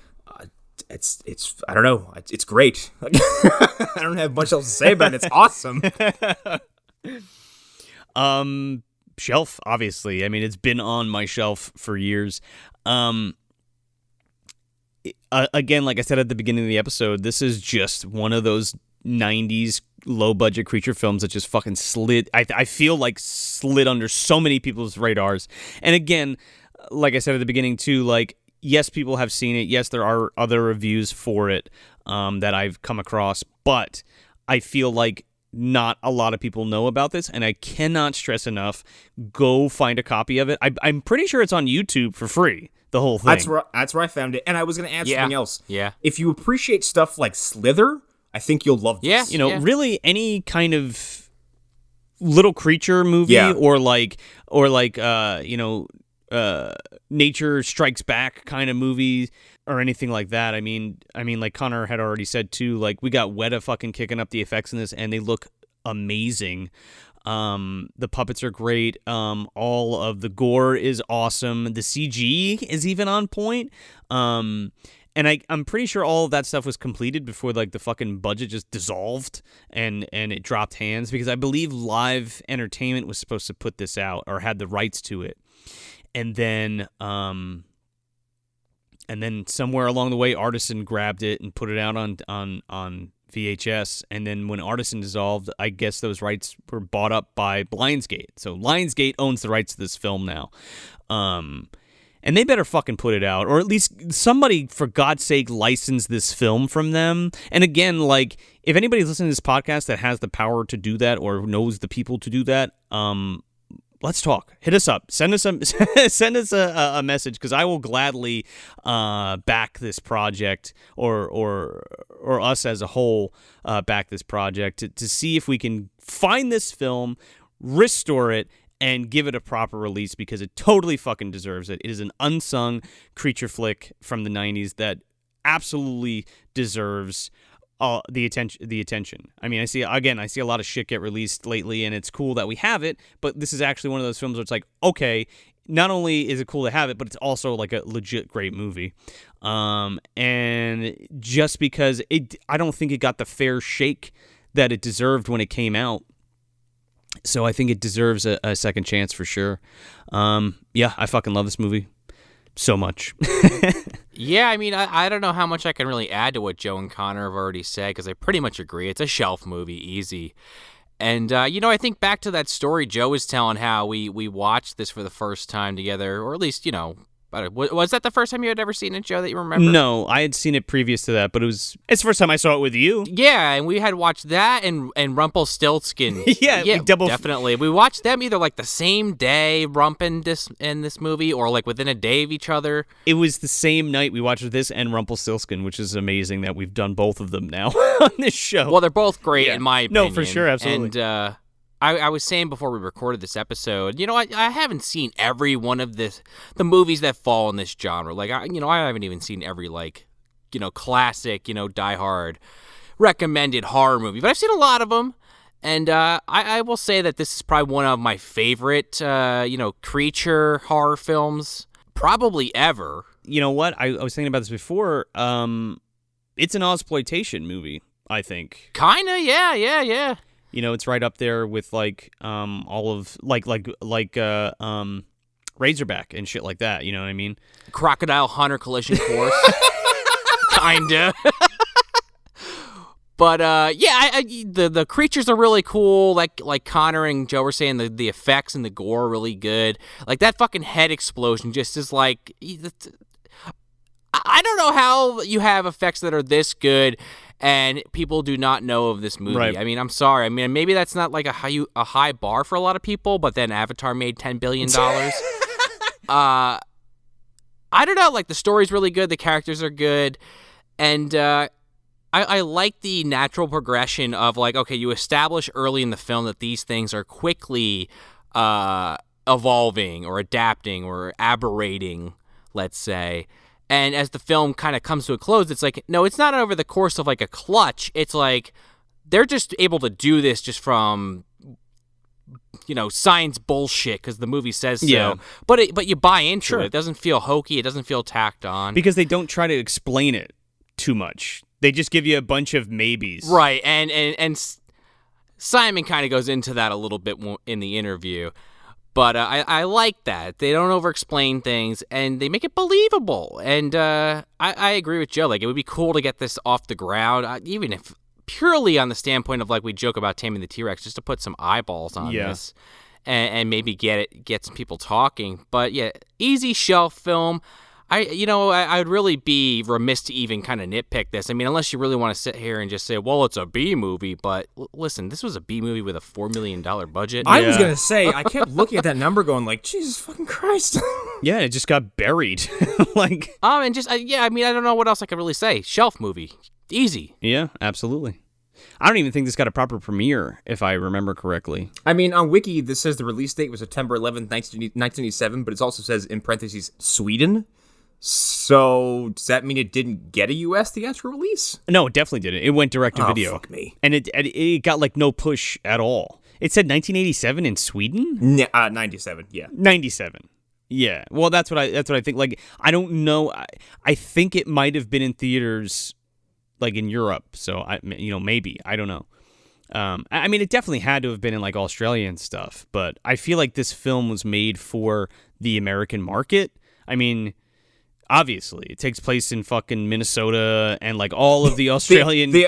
it's I don't know. It's great. I don't have much else to say about it. It's awesome. Shelf, obviously. I mean, it's been on my shelf for years. Again, like I said at the beginning of the episode, this is just one of those 90s low-budget creature films that just fucking slid. I feel like slid under so many people's radars. And again, like I said at the beginning too, like, yes, people have seen it. Yes, there are other reviews for it that I've come across, but I feel like not a lot of people know about this, and I cannot stress enough, go find a copy of it. I'm pretty sure it's on YouTube for free, the whole thing. That's where I found it, and I was going to add something else. Yeah. If you appreciate stuff like Slither, I think you'll love this. Yeah. Really any kind of little creature movie or like Nature Strikes Back kind of movie or anything like that. I mean, like Connor had already said too, like we got Weta fucking kicking up the effects in this, and they look amazing. The puppets are great. All of the gore is awesome. The CG is even on point. And I'm pretty sure all of that stuff was completed before like the fucking budget just dissolved and it dropped hands, because I believe Live Entertainment was supposed to put this out or had the rights to it. And then somewhere along the way, Artisan grabbed it and put it out on VHS. And then when Artisan dissolved, I guess those rights were bought up by Lionsgate. So Lionsgate owns the rights to this film now. And they better fucking put it out, or at least somebody, for God's sake, license this film from them. And again, like, if anybody's listening to this podcast that has the power to do that or knows the people to do that, let's talk. Hit us up. Send us a message, because I will gladly back this project, or us as a whole back this project to see if we can find this film, restore it, and give it a proper release, because it totally fucking deserves it. It is an unsung creature flick from the 90s that absolutely deserves the attention. I mean, I see a lot of shit get released lately, and it's cool that we have it, but this is actually one of those films where it's like, okay, not only is it cool to have it, but it's also like a legit great movie. And just because I don't think it got the fair shake that it deserved when it came out. So I think it deserves a second chance for sure. I fucking love this movie so much. Yeah, I mean, I don't know how much I can really add to what Joe and Connor have already said, because I pretty much agree. It's a shelf movie, easy. And, I think back to that story Joe was telling, how we watched this for the first time together, or at least, was that the first time you had ever seen it, Joe, that you remember? No, I had seen it previous to that, but it's the first time I saw it with you. Yeah, and we had watched that and Rumpelstiltskin. yeah, definitely. We watched them either like the same day, Rump in this movie, or like within a day of each other. It was the same night we watched this and Rumpelstiltskin, which is amazing that we've done both of them now on this show. Well, they're both great in my opinion. No, for sure, absolutely. And I was saying before we recorded this episode, I haven't seen every one of the movies that fall in this genre. Like, I haven't even seen every, classic, diehard recommended horror movie. But I've seen a lot of them. And I will say that this is probably one of my favorite, creature horror films probably ever. You know what? I was thinking about this before. It's an Ozploitation movie, I think. Kinda, yeah. It's right up there with all of Razorback and shit like that. You know what I mean? Crocodile Hunter Collision Course. Kinda. But the creatures are really cool. Like Connor and Joe were saying, the effects and the gore are really good. Like that fucking head explosion just is like, I don't know how you have effects that are this good and people do not know of this movie. Right. I mean, I'm sorry. I mean, maybe that's not like a high bar for a lot of people, but then Avatar made $10 billion. I don't know. Like, the story's really good. The characters are good. And I like the natural progression of, like, okay, you establish early in the film that these things are quickly evolving or adapting or aberrating, let's say. And as the film kind of comes to a close, it's like, no, it's not over the course of like a clutch. It's like they're just able to do this just from, science bullshit because the movie says so. Yeah. But you buy into it. It doesn't feel hokey. It doesn't feel tacked on. Because they don't try to explain it too much. They just give you a bunch of maybes. Right, and Simon kind of goes into that a little bit in the interview. But I like that. They don't over-explain things, and they make it believable. And I agree with Joe. Like, it would be cool to get this off the ground, even if purely on the standpoint of, like, we joke about taming the T-Rex, just to put some eyeballs on this and maybe get some people talking. But, yeah, easy shelf film. I would really be remiss to even kind of nitpick this. I mean, unless you really want to sit here and just say, well, it's a B movie. But listen, this was a B movie with a $4 million budget. I was going to say, I kept looking at that number going like, Jesus fucking Christ. Yeah, it just got buried. And just, I don't know what else I could really say. Shelf movie. Easy. Yeah, absolutely. I don't even think this got a proper premiere, if I remember correctly. I mean, on Wiki, this says the release date was September 11th, 1987, but it also says, in parentheses, Sweden. So, does that mean it didn't get a U.S. theatrical release? No, it definitely didn't. It went direct to video. Fuck me. And it got, like, no push at all. It said 1987 in Sweden? 97, yeah. 97. Yeah. Well, that's what I think. Like, I don't know. I think it might have been in theaters, like, in Europe. So, maybe. I don't know. I mean, it definitely had to have been in, like, Australia and stuff. But I feel like this film was made for the American market. I mean, obviously, it takes place in fucking Minnesota and, like, all of the Australian... The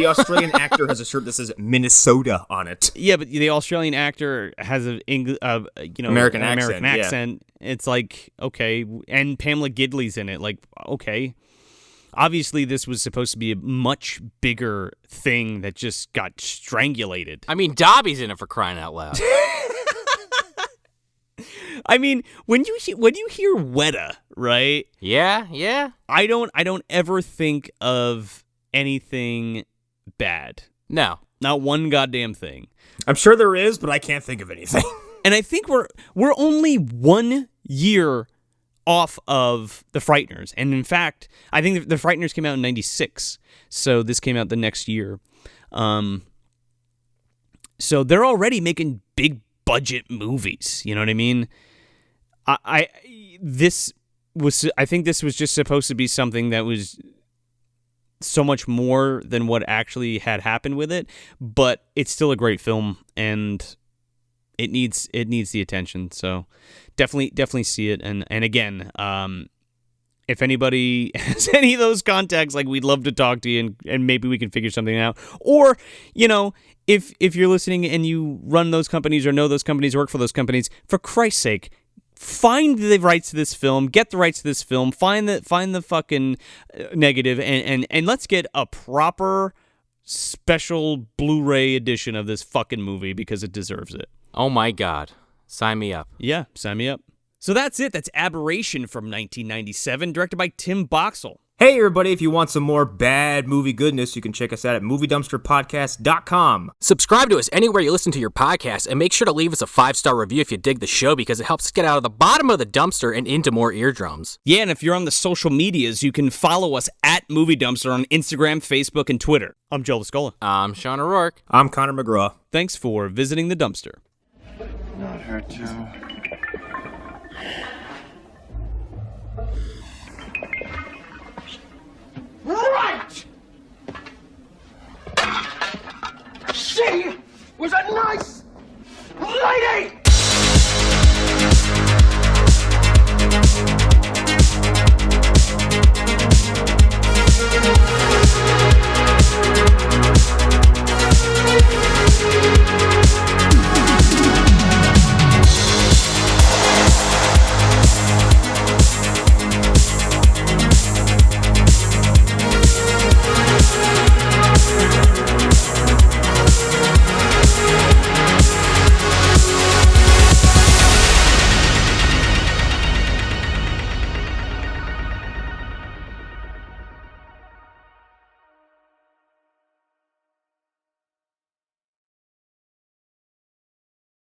Australian actor has a shirt that says Minnesota on it. Yeah, but the Australian actor has an American accent. Yeah. It's like, okay, and Pamela Gidley's in it. Like, okay. Obviously, this was supposed to be a much bigger thing that just got strangulated. I mean, Dobby's in it, for crying out loud. I mean, when you hear Weta, right? Yeah. I don't ever think of anything bad. No. Not one goddamn thing. I'm sure there is, but I can't think of anything. And I think we're only 1 year off of The Frighteners. And in fact, I think The Frighteners came out in 96. So this came out the next year. So they're already making big budget movies. You know what I mean? I think this was just supposed to be something that was so much more than what actually had happened with it, but it's still a great film and it needs the attention. So definitely see it. And again, if anybody has any of those contacts, like, we'd love to talk to you and maybe we can figure something out. Or, if you're listening and you run those companies or know those companies, work for those companies, for Christ's sake, find the rights to this film, get the rights to this film, find the fucking negative, and let's get a proper special Blu-ray edition of this fucking movie because it deserves it. Oh my God. Sign me up. Yeah, sign me up. So that's it. That's Aberration from 1997, directed by Tim Bossell. Hey everybody, if you want some more bad movie goodness, you can check us out at moviedumpsterpodcast.com. Subscribe to us anywhere you listen to your podcast, and make sure to leave us a 5-star review if you dig the show, because it helps us get out of the bottom of the dumpster and into more eardrums. Yeah, and if you're on the social medias, you can follow us at Movie Dumpster on Instagram, Facebook, and Twitter. I'm Joel Escola. I'm Sean O'Rourke. I'm Connor McGraw. Thanks for visiting the dumpster. Not her too. Right! She was a nice lady!